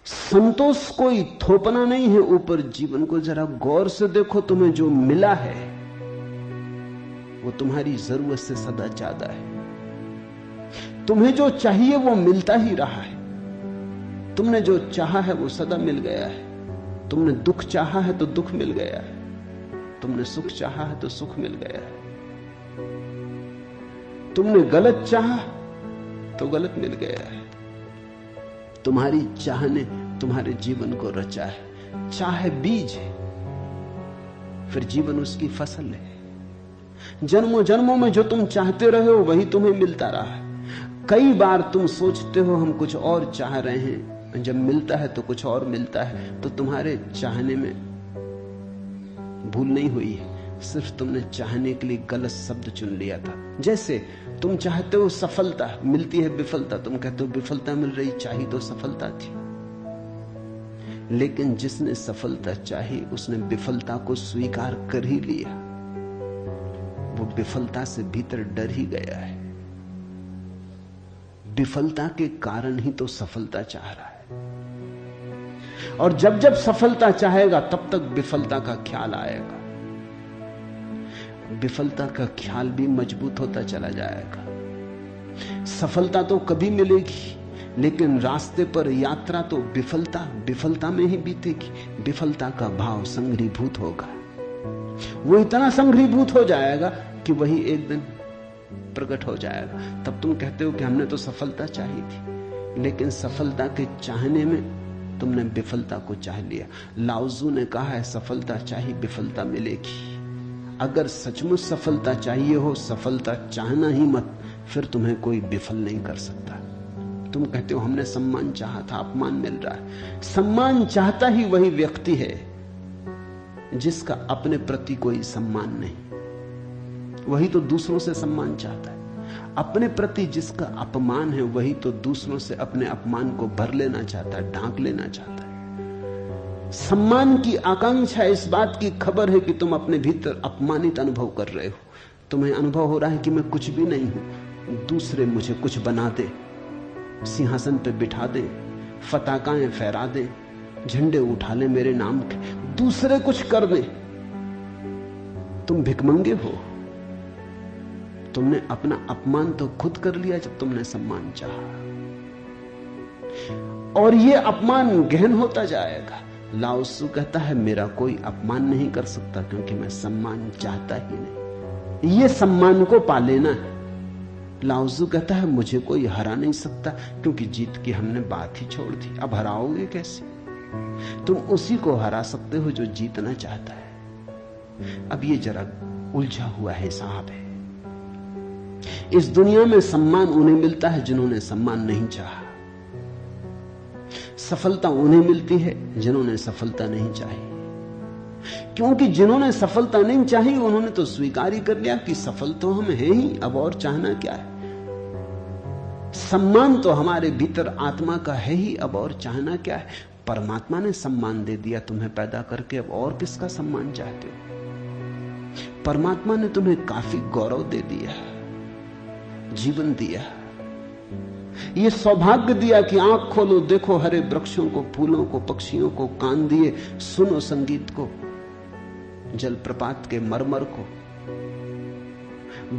S1: संतोष कोई थोपना नहीं है ऊपर जीवन को। जरा गौर से देखो, तुम्हें जो मिला है वो तुम्हारी जरूरत से सदा ज्यादा है। तुम्हें जो चाहिए वो मिलता ही रहा है। तुमने जो चाहा है वो सदा मिल गया है। तुमने दुख चाहा है तो दुख मिल गया है, तुमने सुख चाहा है तो सुख मिल गया है। तुमने गलत चाहा तो गलत मिल गया है। तुम्हारी चाह ने तुम्हारे जीवन को रचा है। चाह बीज है, फिर जीवन उसकी फसल है। जन्मों जन्मों में जो तुम चाहते रहे हो वही तुम्हें मिलता रहा है। कई बार तुम सोचते हो हम कुछ और चाह रहे हैं, जब मिलता है तो कुछ और मिलता है। तो तुम्हारे चाहने में भूल नहीं हुई है, सिर्फ तुमने चाहने के लिए गलत शब्द चुन लिया था। जैसे तुम चाहते हो सफलता, मिलती है विफलता, तुम कहते हो विफलता मिल रही, चाहिए तो सफलता थी। लेकिन जिसने सफलता चाही उसने विफलता को स्वीकार कर ही लिया। वो विफलता से भीतर डर ही गया है। विफलता के कारण ही तो सफलता चाह रहा है। और जब जब सफलता चाहेगा तब तक विफलता का ख्याल आएगा। विफलता का ख्याल भी मजबूत होता चला जाएगा। सफलता तो कभी मिलेगी, लेकिन रास्ते पर यात्रा तो विफलता में ही बीतेगी। विफलता का भाव संघरीभूत होगा। वो इतना संघरीभूत हो जाएगा कि वही एक दिन प्रकट हो जाएगा। तब तुम कहते हो कि हमने तो सफलता चाही थी, लेकिन सफलता के चाहने में तुमने विफलता को चाह लिया। लाओजू ने कहा है सफलता चाहिए विफलता मिलेगी। अगर सचमुच सफलता चाहिए हो, सफलता चाहना ही मत, फिर तुम्हें कोई विफल नहीं कर सकता। तुम कहते हो हमने सम्मान चाहा था, अपमान मिल रहा है। सम्मान चाहता ही वही व्यक्ति है जिसका अपने प्रति कोई सम्मान नहीं। वही तो दूसरों से सम्मान चाहता है। अपने प्रति जिसका अपमान है वही तो दूसरों से अपने अपमान को भर लेना चाहता है, ढांक लेना चाहता है। सम्मान की आकांक्षा इस बात की खबर है कि तुम अपने भीतर अपमानित अनुभव कर रहे हो। तुम्हें अनुभव हो रहा है कि मैं कुछ भी नहीं हूं, दूसरे मुझे कुछ बना दे, सिंहासन पे बिठा दे, फताकाएं फहरा दे, झंडे उठा ले मेरे नाम के, दूसरे कुछ कर दे। तुम भिखमंगे हो। तुमने अपना अपमान तो खुद कर लिया जब तुमने सम्मान चाहा, और यह अपमान गहन होता जाएगा। लाओसू कहता है मेरा कोई अपमान नहीं कर सकता क्योंकि मैं सम्मान चाहता ही नहीं। ये सम्मान को पा लेना है। लाओजू कहता है मुझे कोई हरा नहीं सकता, क्योंकि जीत की हमने बात ही छोड़ दी। अब हराओगे कैसे? तुम उसी को हरा सकते हो जो जीतना चाहता है। अब ये जरा उलझा हुआ हिसाब है। इस दुनिया में सम्मान उन्हें मिलता है जिन्होंने सम्मान नहीं चाहा। सफलता उन्हें मिलती है जिन्होंने सफलता नहीं चाही, क्योंकि जिन्होंने सफलता नहीं चाही उन्होंने तो स्वीकार ही कर लिया कि सफल तो हम हैं ही, अब और चाहना क्या है। सम्मान तो हमारे भीतर आत्मा का है ही, अब और चाहना क्या है। परमात्मा ने सम्मान दे दिया तुम्हें पैदा करके, अब और किसका सम्मान चाहते हो? परमात्मा ने तुम्हें काफी गौरव दे दिया, जीवन दिया, ये सौभाग्य दिया कि आंख खोलो, देखो हरे वृक्षों को, फूलों को, पक्षियों को, कान दिए सुनो संगीत को, जलप्रपात के मरमर को,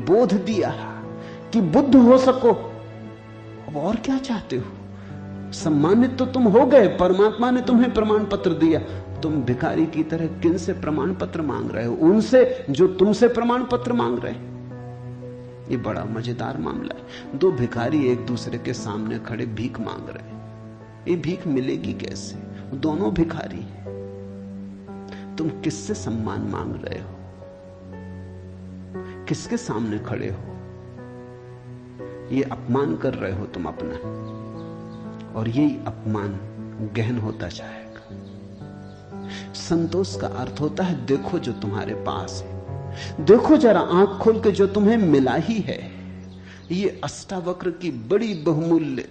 S1: बोध दिया कि बुद्ध हो सको। अब और क्या चाहते हो? सम्मानित तो तुम हो गए, परमात्मा ने तुम्हें प्रमाण पत्र दिया। तुम भिखारी की तरह किन से प्रमाण पत्र मांग रहे हो? उनसे जो तुमसे प्रमाण पत्र मांग रहे हैं। ये बड़ा मजेदार मामला है। दो भिखारी एक दूसरे के सामने खड़े भीख मांग रहे हैं। ये भीख मिलेगी कैसे? दोनों भिखारी हैं। तुम किससे सम्मान मांग रहे हो? किसके सामने खड़े हो? ये अपमान कर रहे हो तुम अपना, और यही अपमान गहन होता जाएगा। संतोष का अर्थ होता है देखो जो तुम्हारे पास है, देखो जरा आंख खोल के जो तुम्हें मिला ही है। ये अष्टावक्र की बड़ी बहुमूल्य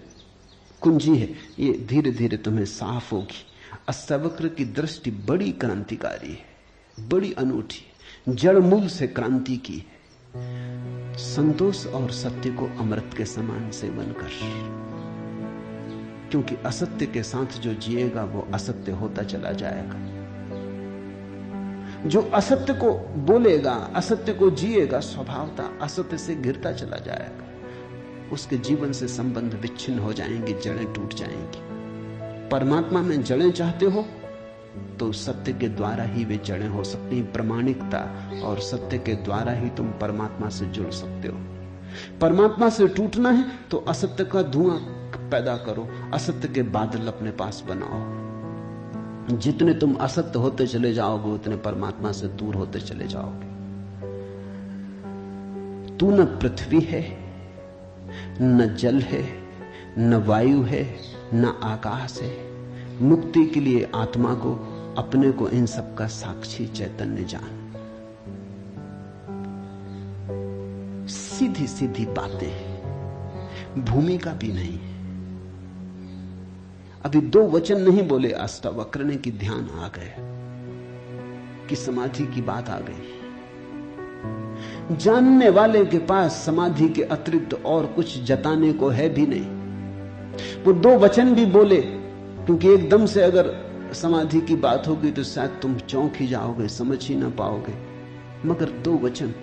S1: कुंजी है, ये धीरे धीरे तुम्हें साफ होगी। अष्टावक्र की दृष्टि बड़ी क्रांतिकारी है, बड़ी अनूठी, जड़ मूल से क्रांति की है। संतोष और सत्य को अमृत के समान सेवन कर, क्योंकि असत्य के साथ जो जिएगा वो असत्य होता चला जाएगा। जो असत्य को बोलेगा, असत्य को जिएगा, स्वभावतः असत्य से गिरता चला जाएगा। उसके जीवन से संबंध विच्छिन्न हो जाएंगे, जड़ें टूट जाएंगी। परमात्मा में जड़ें चाहते हो तो सत्य के द्वारा ही वे जड़ें हो सकती हैं। प्रामाणिकता और सत्य के द्वारा ही तुम परमात्मा से जुड़ सकते हो। परमात्मा से टूटना है तो असत्य का धुआं पैदा करो, असत्य के बादल अपने पास बनाओ। जितने तुम असत्य होते चले जाओगे उतने परमात्मा से दूर होते चले जाओगे। तू न पृथ्वी है, न जल है, न वायु है, न आकाश है। मुक्ति के लिए आत्मा को, अपने को, इन सब का साक्षी चैतन्य जान। सीधी सीधी बातें, भूमिका भी नहीं। अभी दो वचन नहीं बोले अष्टावक्र ने कि ध्यान आ गया, कि समाधि की बात आ गई। जानने वाले के पास समाधि के अतिरिक्त और कुछ जताने को है भी नहीं। वो दो वचन भी बोले, क्योंकि एकदम से अगर समाधि की बात होगी तो शायद तुम चौंक ही जाओगे, समझ ही ना पाओगे। मगर दो वचन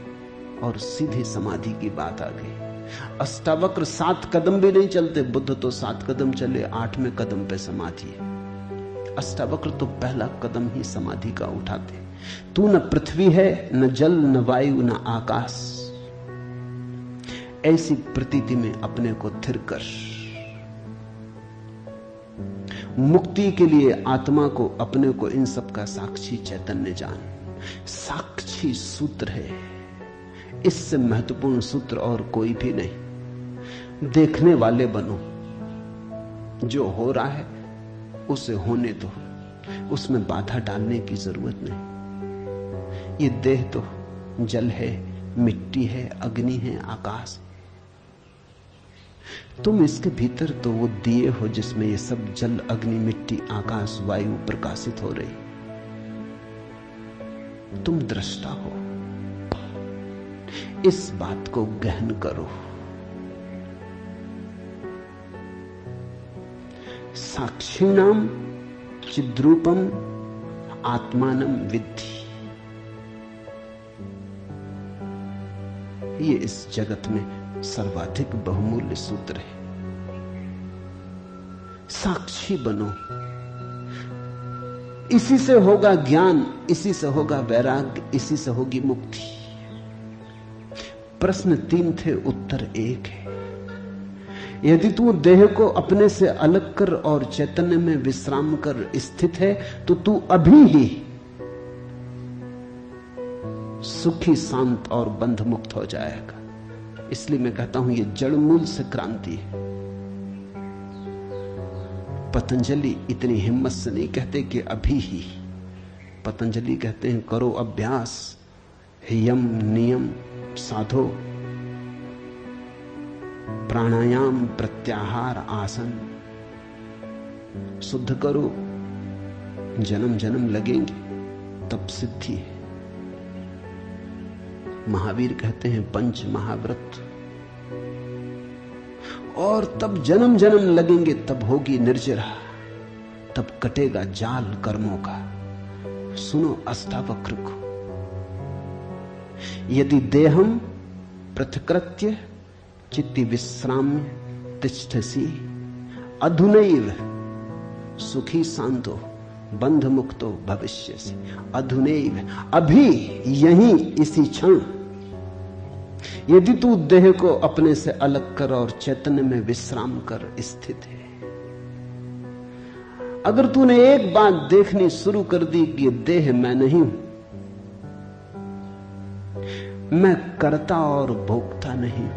S1: और सीधे समाधि की बात आ गई। अष्टावक्र 7 कदम भी नहीं चलते, बुद्ध तो 7 कदम चले, 8वें कदम पे समाधि है। अष्टावक्र तो पहला कदम ही समाधि का उठाते। तू न पृथ्वी है, न जल, न वायु, न आकाश। ऐसी प्रतीति में अपने को थिर कर। मुक्ति के लिए आत्मा को, अपने को, इन सब का साक्षी चैतन्य जान। साक्षी सूत्र है, इससे महत्वपूर्ण सूत्र और कोई भी नहीं। देखने वाले बनो, जो हो रहा है उसे होने दो, उसमें बाधा डालने की जरूरत नहीं। ये देह तो जल है, मिट्टी है, अग्नि है, आकाश है। तुम इसके भीतर तो वो दिए हो जिसमें ये सब जल, अग्नि, मिट्टी, आकाश, वायु प्रकाशित हो रही। तुम दृष्टा हो। इस बात को गहन करो। साक्षिणाम चिद्रूपम आत्मानम विद्धि। ये इस जगत में सर्वाधिक बहुमूल्य सूत्र है। साक्षी बनो। इसी से होगा ज्ञान, इसी से होगा वैराग्य, इसी से होगी मुक्ति। प्रश्न 3 थे, उत्तर 1 है। यदि तू देह को अपने से अलग कर और चैतन्य में विश्राम कर स्थित है तो तू अभी ही सुखी, शांत और बंध मुक्त हो जाएगा। इसलिए मैं कहता हूं यह जड़ मूल से क्रांति है। पतंजलि इतनी हिम्मत से नहीं कहते कि अभी ही। पतंजलि कहते हैं करो अभ्यास, यम नियम साधो, प्राणायाम प्रत्याहार आसन शुद्ध करो, जन्म जन्म लगेंगे तब सिद्धि है। महावीर कहते हैं पंच महाव्रत, और तब जन्म जन्म लगेंगे, तब होगी निर्जरा, तब कटेगा जाल कर्मों का। सुनो अष्टावक्र को, यदि देहम पृथकृत्य चित्ति विश्राम्य तिष्ठसि अधुनैव सुखी शांतो बंध मुक्तो भविष्यसि। अधुनैव, अभी, यहीं, इसी क्षण। यदि तू देह को अपने से अलग कर और चैतन्य में विश्राम कर स्थित है। अगर तूने एक बात देखनी शुरू कर दी कि ये देह मैं नहीं हूं, मैं करता और भोगता नहीं,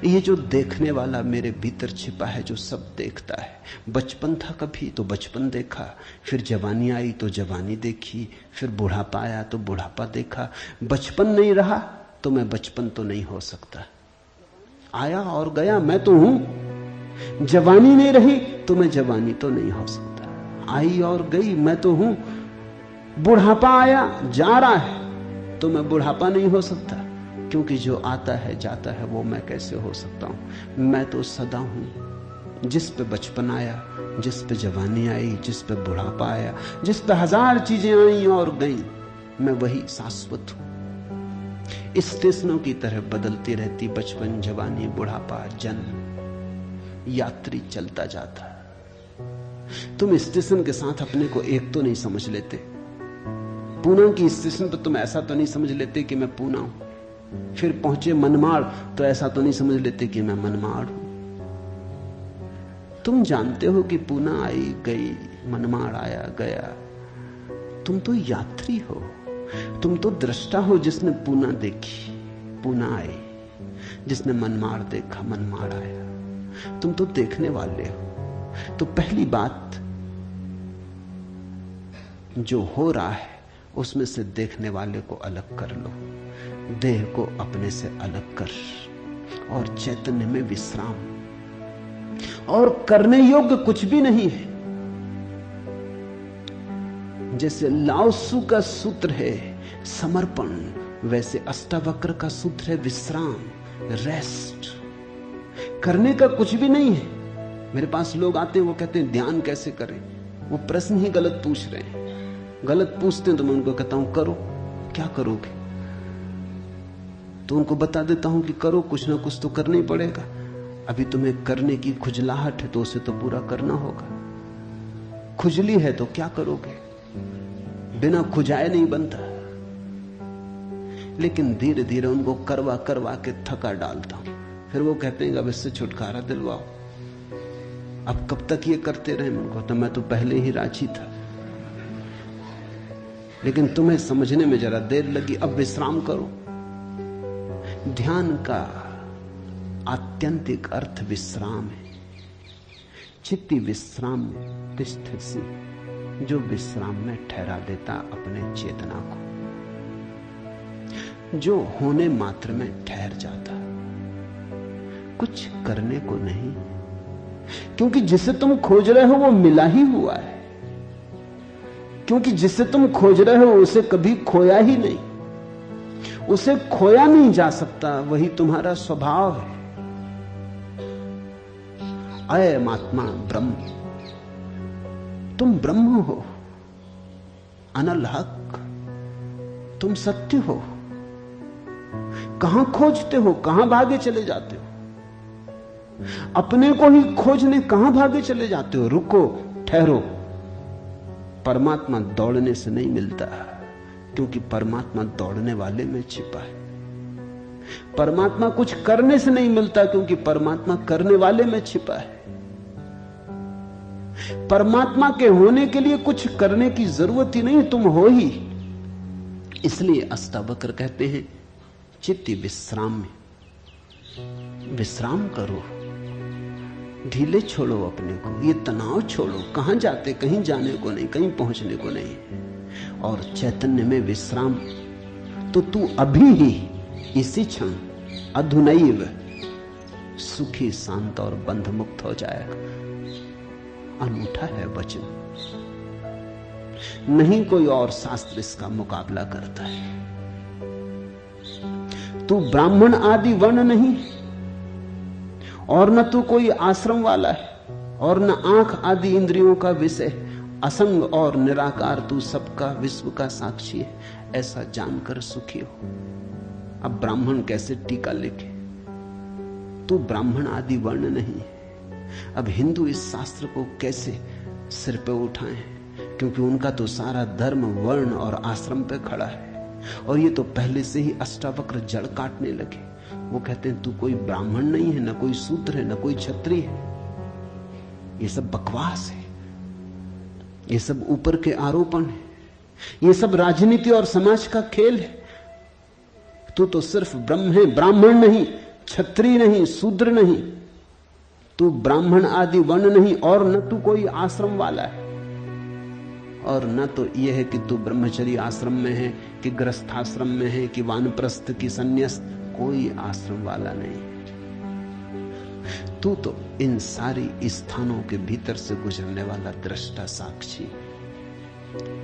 S1: ये जो देखने वाला मेरे भीतर छिपा है जो सब देखता है। बचपन था कभी तो बचपन देखा, फिर जवानी आई तो जवानी देखी, फिर बुढ़ापा आया तो बुढ़ापा देखा। बचपन नहीं रहा तो मैं बचपन तो नहीं हो सकता। आया और गया, मैं तो हूं। जवानी नहीं रही तो मैं जवानी तो नहीं हो सकता। आई और गई, मैं तो हूं। बुढ़ापा आया जा रहा है तो मैं बुढ़ापा नहीं हो सकता, क्योंकि जो आता है जाता है वो मैं कैसे हो सकता हूं। मैं तो सदा हूं। जिस पे बचपन आया, जिस पे जवानी आई, जिस पे बुढ़ापा आया, जिस पे हजार चीजें आई और गई, मैं वही शाश्वत हूं। स्टेशनों की तरह बदलती रहती बचपन, जवानी, बुढ़ापा, जन्म, यात्री चलता जाता। तुम स्टेशन के साथ अपने को एक तो नहीं समझ लेते। पूना की स्टेशन पर तुम ऐसा तो नहीं समझ लेते कि मैं पूना हूं। फिर पहुंचे मनमाड़ तो ऐसा तो नहीं समझ लेते कि मैं मनमाड़ हूं। तुम जानते हो कि पूना आई गई, मनमाड़ आया गया। तुम तो यात्री हो, तुम तो दृष्टा हो जिसने पूना देखी, पूना आई, जिसने मनमाड़ देखा, मनमाड़ आया। तुम तो देखने वाले हो। तो पहली बात, जो हो रहा है उसमें से देखने वाले को अलग कर लो। देह को अपने से अलग कर और चैतन्य में विश्राम। और करने योग्य कुछ भी नहीं है। जैसे लाओसु का सूत्र है समर्पण, वैसे अष्टावक्र का सूत्र है विश्राम, रेस्ट। करने का कुछ भी नहीं है। मेरे पास लोग आते हैं, वो कहते हैं ध्यान कैसे करें। वो प्रश्न ही गलत पूछ रहे हैं। गलत पूछते हैं तो मैं उनको कहता हूं करो। क्या करोगे? तो उनको बता देता हूं कि करो, कुछ ना कुछ तो करना ही पड़ेगा। अभी तुम्हें करने की खुजलाहट है तो उसे तो पूरा करना होगा। खुजली है तो क्या करोगे? बिना खुजाए नहीं बनता। लेकिन धीरे धीरे उनको करवा करवा के थका डालता हूं। फिर वो कहते हैं अब इससे छुटकारा दिलवाओ। अब कब तक ये करते रहे? उनको तो मैं तो पहले ही राजी था, लेकिन तुम्हें समझने में जरा देर लगी। अब विश्राम करो। ध्यान का आत्यंतिक अर्थ विश्राम है। चित्ति विश्राम तिष्ठसि, जो विश्राम में ठहरा देता अपने चेतना को, जो होने मात्र में ठहर जाता, कुछ करने को नहीं। क्योंकि जिसे तुम खोज रहे हो वो मिला ही हुआ है। क्योंकि जिसे तुम खोज रहे हो उसे कभी खोया ही नहीं। उसे खोया नहीं जा सकता, वही तुम्हारा स्वभाव है। अयम आत्मा ब्रह्म, तुम ब्रह्म हो, अनल हक, तुम सत्य हो। कहां खोजते हो? कहां भागे चले जाते हो? अपने को ही खोजने कहां भागे चले जाते हो? रुको, ठहरो। परमात्मा दौड़ने से नहीं मिलता, क्योंकि परमात्मा दौड़ने वाले में छिपा है। परमात्मा कुछ करने से नहीं मिलता, क्योंकि परमात्मा करने वाले में छिपा है। परमात्मा के होने के लिए कुछ करने की जरूरत ही नहीं, तुम हो ही। इसलिए अष्टावक्र कहते हैं चित्त विश्राम में, विश्राम करो, ढीले छोड़ो अपने को, ये तनाव छोड़ो। कहां जाते? कहीं जाने को नहीं, कहीं पहुंचने को नहीं। और चैतन्य में विश्राम, तो तू अभी ही इसी क्षण अधुनैव सुखी, शांत और बंध मुक्त हो जाएगा। अनूठा है वचन, नहीं कोई और शास्त्र इसका मुकाबला करता है। तू ब्राह्मण आदि वर्ण नहीं, और न तू कोई आश्रम वाला है, और न आंख आदि इंद्रियों का विषय। असंग और निराकार तू सबका, विश्व का साक्षी है, ऐसा जानकर सुखी हो। अब ब्राह्मण कैसे टीका लिखे? तू ब्राह्मण आदि वर्ण नहीं है। अब हिंदू इस शास्त्र को कैसे सिर पे उठाएं, क्योंकि उनका तो सारा धर्म वर्ण और आश्रम पे खड़ा है। और ये तो पहले से ही अष्टावक्र जड़ काटने लगे। वो कहते हैं तू कोई ब्राह्मण नहीं है, न कोई शूद्र है, न कोई क्षत्रिय है। ये सब बकवास है, ये सब ऊपर के आरोपण है, ये सब राजनीति और समाज का खेल है। तू तो सिर्फ ब्रह्म है, ब्राह्मण नहीं, क्षत्रिय नहीं, शूद्र नहीं। तू ब्राह्मण आदि वर्ण नहीं, और न तू कोई आश्रम वाला है, और न तो यह है कि तू ब्रह्मचर्य आश्रम में है, कि गृहस्थाश्रम में है, कि वानप्रस्थ की संन्यास्त। कोई आश्रम वाला नहीं। तू तो इन सारी स्थानों के भीतर से गुजरने वाला दृष्टा साक्षी।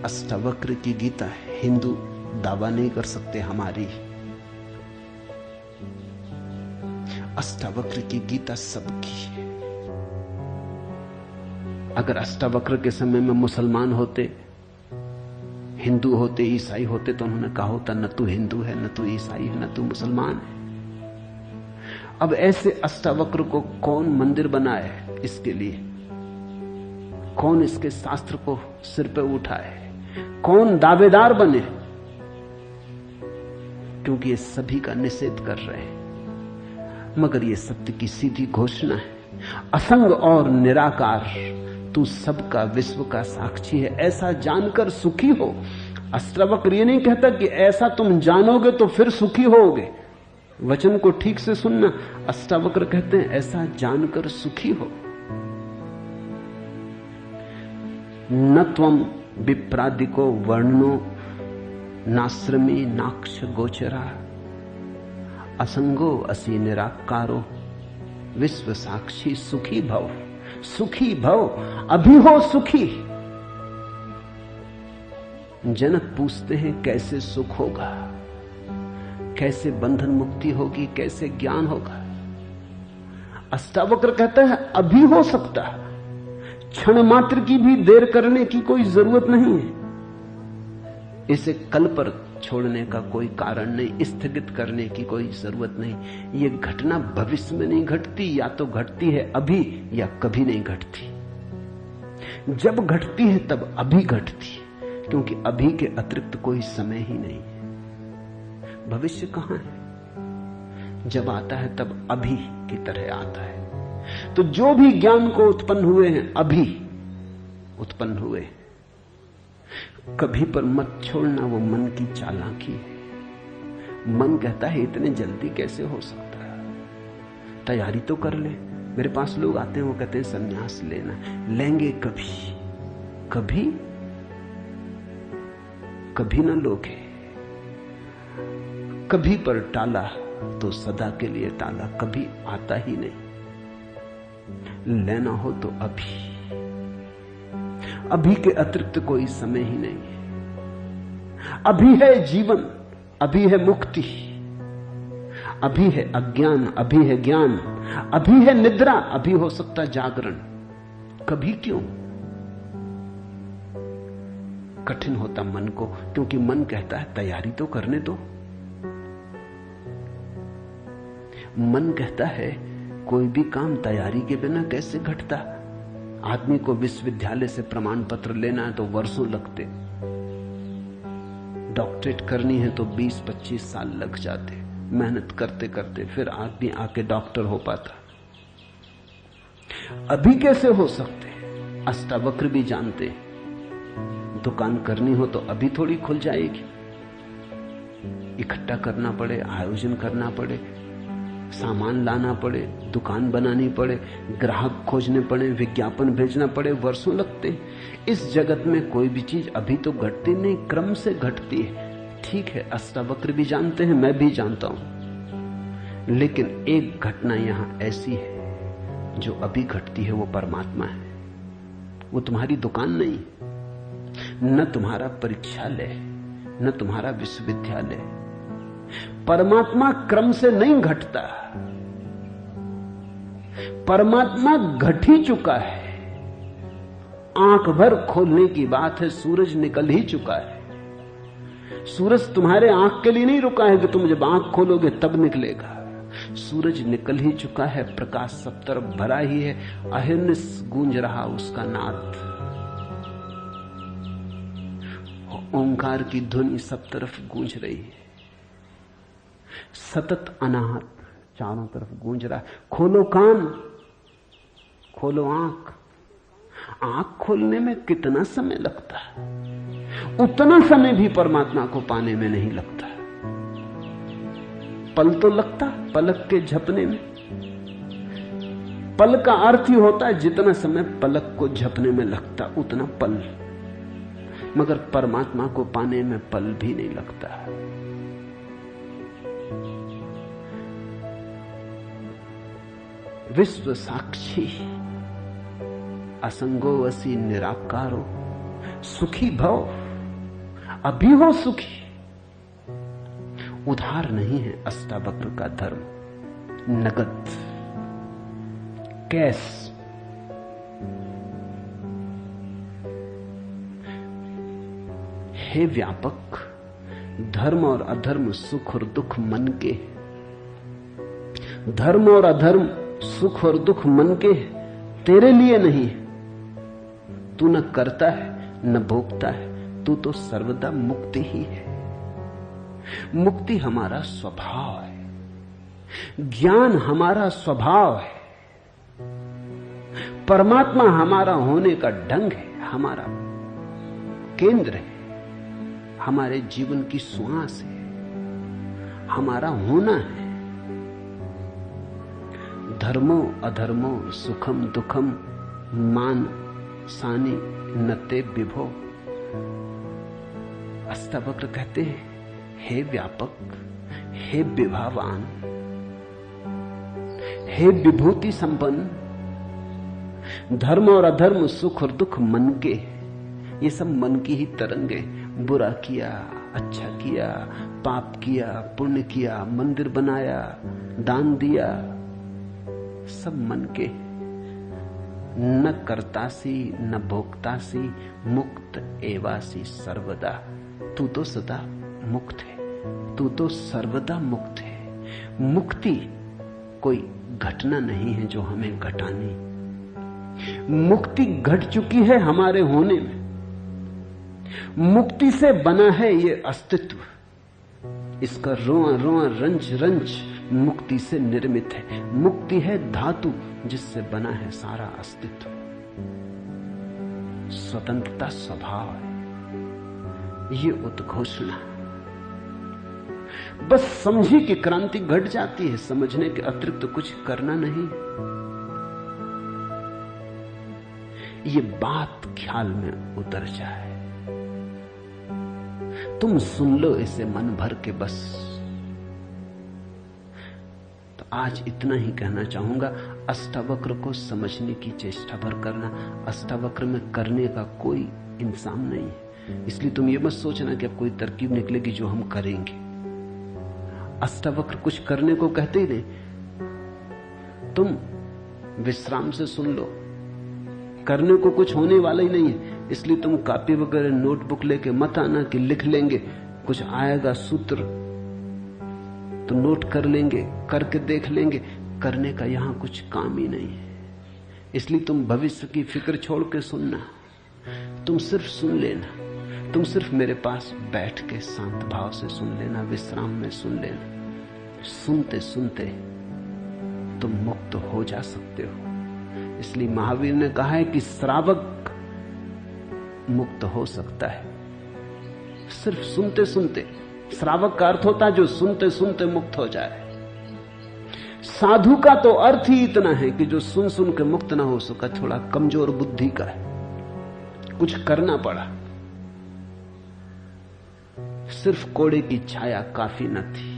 S1: अष्टावक्र की गीता है, हिंदू दावा नहीं कर सकते हमारी। अष्टावक्र की गीता सबकी है। अगर अष्टावक्र के समय में मुसलमान होते, हिंदू होते, ईसाई होते, तो उन्होंने कहा होता न तू हिंदू है, न तू ईसाई है, न तू मुसलमान है। अब ऐसे अष्टावक्र को कौन मंदिर बनाए? इसके लिए कौन इसके शास्त्र को सिर पे उठाए? कौन दावेदार बने? क्योंकि ये सभी का निषेध कर रहे हैं। मगर ये सत्य की सीधी घोषणा है, असंग और निराकार तू सबका, विश्व का साक्षी है, ऐसा जानकर सुखी हो। अष्टावक्र ये नहीं कहता कि ऐसा तुम जानोगे तो फिर सुखी होगे। वचन को ठीक से सुनना। अष्टावक्र कहते हैं ऐसा जानकर सुखी हो। न त्वम विप्रादिको वर्णो नाश्रमी नाक्ष गोचरा, असंगो असि निराकारो विश्व साक्षी सुखी भव। सुखी भव, अभी हो सुखी। जनक पूछते हैं कैसे सुख होगा, कैसे बंधन मुक्ति होगी, कैसे ज्ञान होगा? अष्टावक्र कहता है अभी हो सकता, क्षण मात्र की भी देर करने की कोई जरूरत नहीं है। इसे कल पर छोड़ने का कोई कारण नहीं, स्थगित करने की कोई जरूरत नहीं। ये घटना भविष्य में नहीं घटती, या तो घटती है अभी या कभी नहीं घटती। जब घटती है तब अभी घटती है, क्योंकि अभी के अतिरिक्त कोई समय ही नहीं है। भविष्य कहां है? जब आता है तब अभी की तरह आता है। तो जो भी ज्ञान को उत्पन्न हुए हैं अभी उत्पन्न हुए। कभी पर मत छोड़ना, वो मन की चालाकी है। मन कहता है इतने जल्दी कैसे हो सकता है, तैयारी तो कर ले। मेरे पास लोग आते हैं, वो कहते हैं संन्यास लेना। लेंगे कभी, कभी कभी ना लोगे। कभी पर टाला तो सदा के लिए टाला, कभी आता ही नहीं। लेना हो तो अभी, अभी के अतिरिक्त कोई समय ही नहीं है। अभी है जीवन, अभी है मुक्ति, अभी है अज्ञान, अभी है ज्ञान, अभी है निद्रा, अभी हो सकता जागरण। कभी क्यों? कठिन होता मन को, क्योंकि मन कहता है तैयारी तो करने दो। मन कहता है कोई भी काम तैयारी के बिना कैसे घटता। आदमी को विश्वविद्यालय से प्रमाण पत्र लेना है तो वर्षों लगते, डॉक्टरेट करनी है तो 20-25 साल लग जाते, मेहनत करते करते फिर आदमी आके डॉक्टर हो पाता। अभी कैसे हो सकते? अष्टावक्र भी जानते, दुकान करनी हो तो अभी थोड़ी खुल जाएगी। इकट्ठा करना पड़े, आयोजन करना पड़े, सामान लाना पड़े, दुकान बनानी पड़े, ग्राहक खोजने पड़े, विज्ञापन भेजना पड़े, वर्षों लगते हैं। इस जगत में कोई भी चीज अभी तो घटती नहीं, क्रम से घटती है। ठीक है, अष्टावक्र भी जानते हैं, मैं भी जानता हूं, लेकिन एक घटना यहां ऐसी है जो अभी घटती है, वो परमात्मा है। वो तुम्हारी दुकान नहीं, न तुम्हारा परीक्षालय, न तुम्हारा विश्वविद्यालय। परमात्मा क्रम से नहीं घटता, परमात्मा घट ही चुका है। आंख भर खोलने की बात है, सूरज निकल ही चुका है। सूरज तुम्हारे आंख के लिए नहीं रुका है कि तुम जब आंख खोलोगे तब निकलेगा। सूरज निकल ही चुका है, प्रकाश सब तरफ भरा ही है, अहिर्निश गूंज रहा उसका नाद, ओंकार की ध्वनि सब तरफ गूंज रही है, सतत अनाहत चारों तरफ गूंज रहा है। खोलो कान, खोलो आंख। आंख खोलने में कितना समय लगता है, उतना समय भी परमात्मा को पाने में नहीं लगता। पल तो लगता पलक के झपने में। पल का अर्थ ही होता है जितना समय पलक को झपने में लगता उतना पल, मगर परमात्मा को पाने में पल भी नहीं लगता। विश्व साक्षी असंगो वसी निराकारो, सुखी भव, अभी हो सुखी। उधार नहीं है अष्टावक्र का धर्म, नगद, कैश। हे व्यापक, धर्म और अधर्म, सुख और दुख मन के। धर्म और अधर्म, सुख और दुख मन के, तेरे लिए नहीं। तू न करता है न भोगता है, तू तो सर्वदा मुक्ति ही है। मुक्ति हमारा स्वभाव है, ज्ञान हमारा स्वभाव है, परमात्मा हमारा होने का ढंग है, हमारा केंद्र है, हमारे जीवन की श्वास है, हमारा होना है। धर्मो अधर्मो, सुखम दुखम, मान सानी नते विभो। अष्टावक्र कहते हैं, हे व्यापक, हे विभावान, हे विभूति संपन्न, धर्म और अधर्म, सुख और दुख मन के, ये सब मन की ही तरंगे। बुरा किया, अच्छा किया, पाप किया, पुण्य किया, मंदिर बनाया, दान दिया, सब मन के। न करतासी न भोक्तासी, मुक्त एवासी सर्वदा। तू तो सदा मुक्त है, तू तो सर्वदा मुक्त है। मुक्ति कोई घटना नहीं है जो हमें घटानी, मुक्ति घट चुकी है हमारे होने में। मुक्ति से बना है ये अस्तित्व, इसका रोआ रोआ रंज रंज मुक्ति से निर्मित है। मुक्ति है धातु जिससे बना है सारा अस्तित्व। स्वतंत्रता स्वभाव है ये उद्घोषणा। बस समझी कि क्रांति घट जाती है, समझने के अतिरिक्त तो कुछ करना नहीं। ये बात ख्याल में उतर जाए, तुम सुन लो इसे मन भर के बस। तो आज इतना ही कहना चाहूंगा। अष्टावक्र को समझने की चेष्टा भर करना। अष्टावक्र में करने का कोई इंसान नहीं है, इसलिए तुम ये मत सोचना कि अब कोई तरकीब निकलेगी जो हम करेंगे। अष्टावक्र कुछ करने को कहते ही नहीं, तुम विश्राम से सुन लो। करने को कुछ होने वाला ही नहीं है, इसलिए तुम कॉपी वगैरह नोटबुक लेके मत आना कि लिख लेंगे, कुछ आएगा सूत्र तो नोट कर लेंगे, करके देख लेंगे। करने का यहां कुछ काम ही नहीं है, इसलिए तुम भविष्य की फिक्र छोड़ के सुनना। तुम सिर्फ सुन लेना, तुम सिर्फ मेरे पास बैठ के शांत भाव से सुन लेना, विश्राम में सुन लेना। सुनते सुनते तुम मुक्त हो जा सकते हो। इसलिए महावीर ने कहा है कि श्रावक मुक्त हो सकता है सिर्फ सुनते सुनते। श्रावक का अर्थ होता है जो सुनते सुनते मुक्त हो जाए। साधु का तो अर्थ ही इतना है कि जो सुन सुन के मुक्त ना हो सका, थोड़ा कमजोर बुद्धि का है, कुछ करना पड़ा। सिर्फ कोड़े की छाया काफी न थी,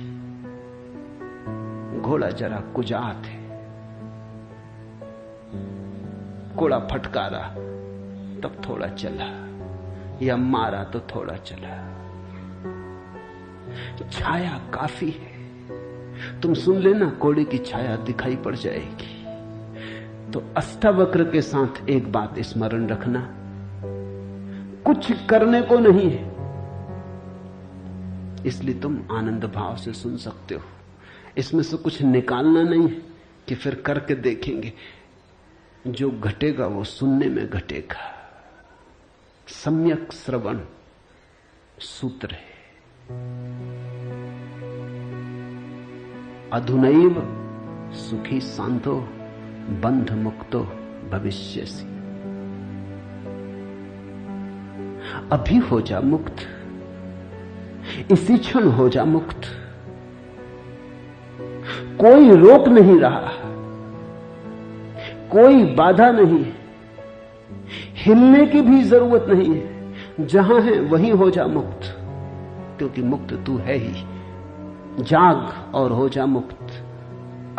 S1: घोड़ा जरा कुजात है, कोड़ा फटकारा तब थोड़ा चला, या मारा तो थोड़ा चला। छाया काफी है। तुम सुन लेना, कोड़े की छाया दिखाई पड़ जाएगी। तो अष्टावक्र के साथ एक बात स्मरण रखना, कुछ करने को नहीं है, इसलिए तुम आनंद भाव से सुन सकते हो। इसमें से कुछ निकालना नहीं है कि फिर करके देखेंगे। जो घटेगा वो सुनने में घटेगा। सम्यक श्रवण सूत्र है। अधुनैव सुखी शांतो बंध मुक्तो भविष्यसि। अभी हो जा मुक्त, इसी क्षण हो जा मुक्त। कोई रोक नहीं रहा, कोई बाधा नहीं, हिलने की भी जरूरत नहीं है। जहां है वहीं हो जा मुक्त, क्योंकि मुक्त तू है ही। जाग और हो जा मुक्त।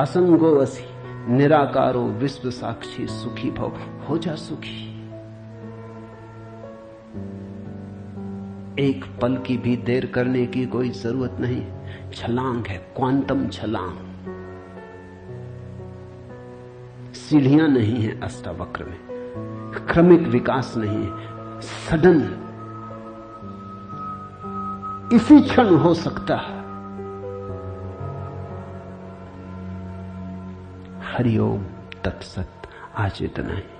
S1: असंगो असि निराकारो विश्व साक्षी सुखी भव। हो जा सुखी। एक पल की भी देर करने की कोई जरूरत नहीं। छलांग है, क्वांटम छलांग। सीढ़ियां नहीं है अष्टावक्र में, क्रमिक विकास नहीं है, सडन इसी क्षण हो सकता है। हरिओम तत्सत। आज इतना ही।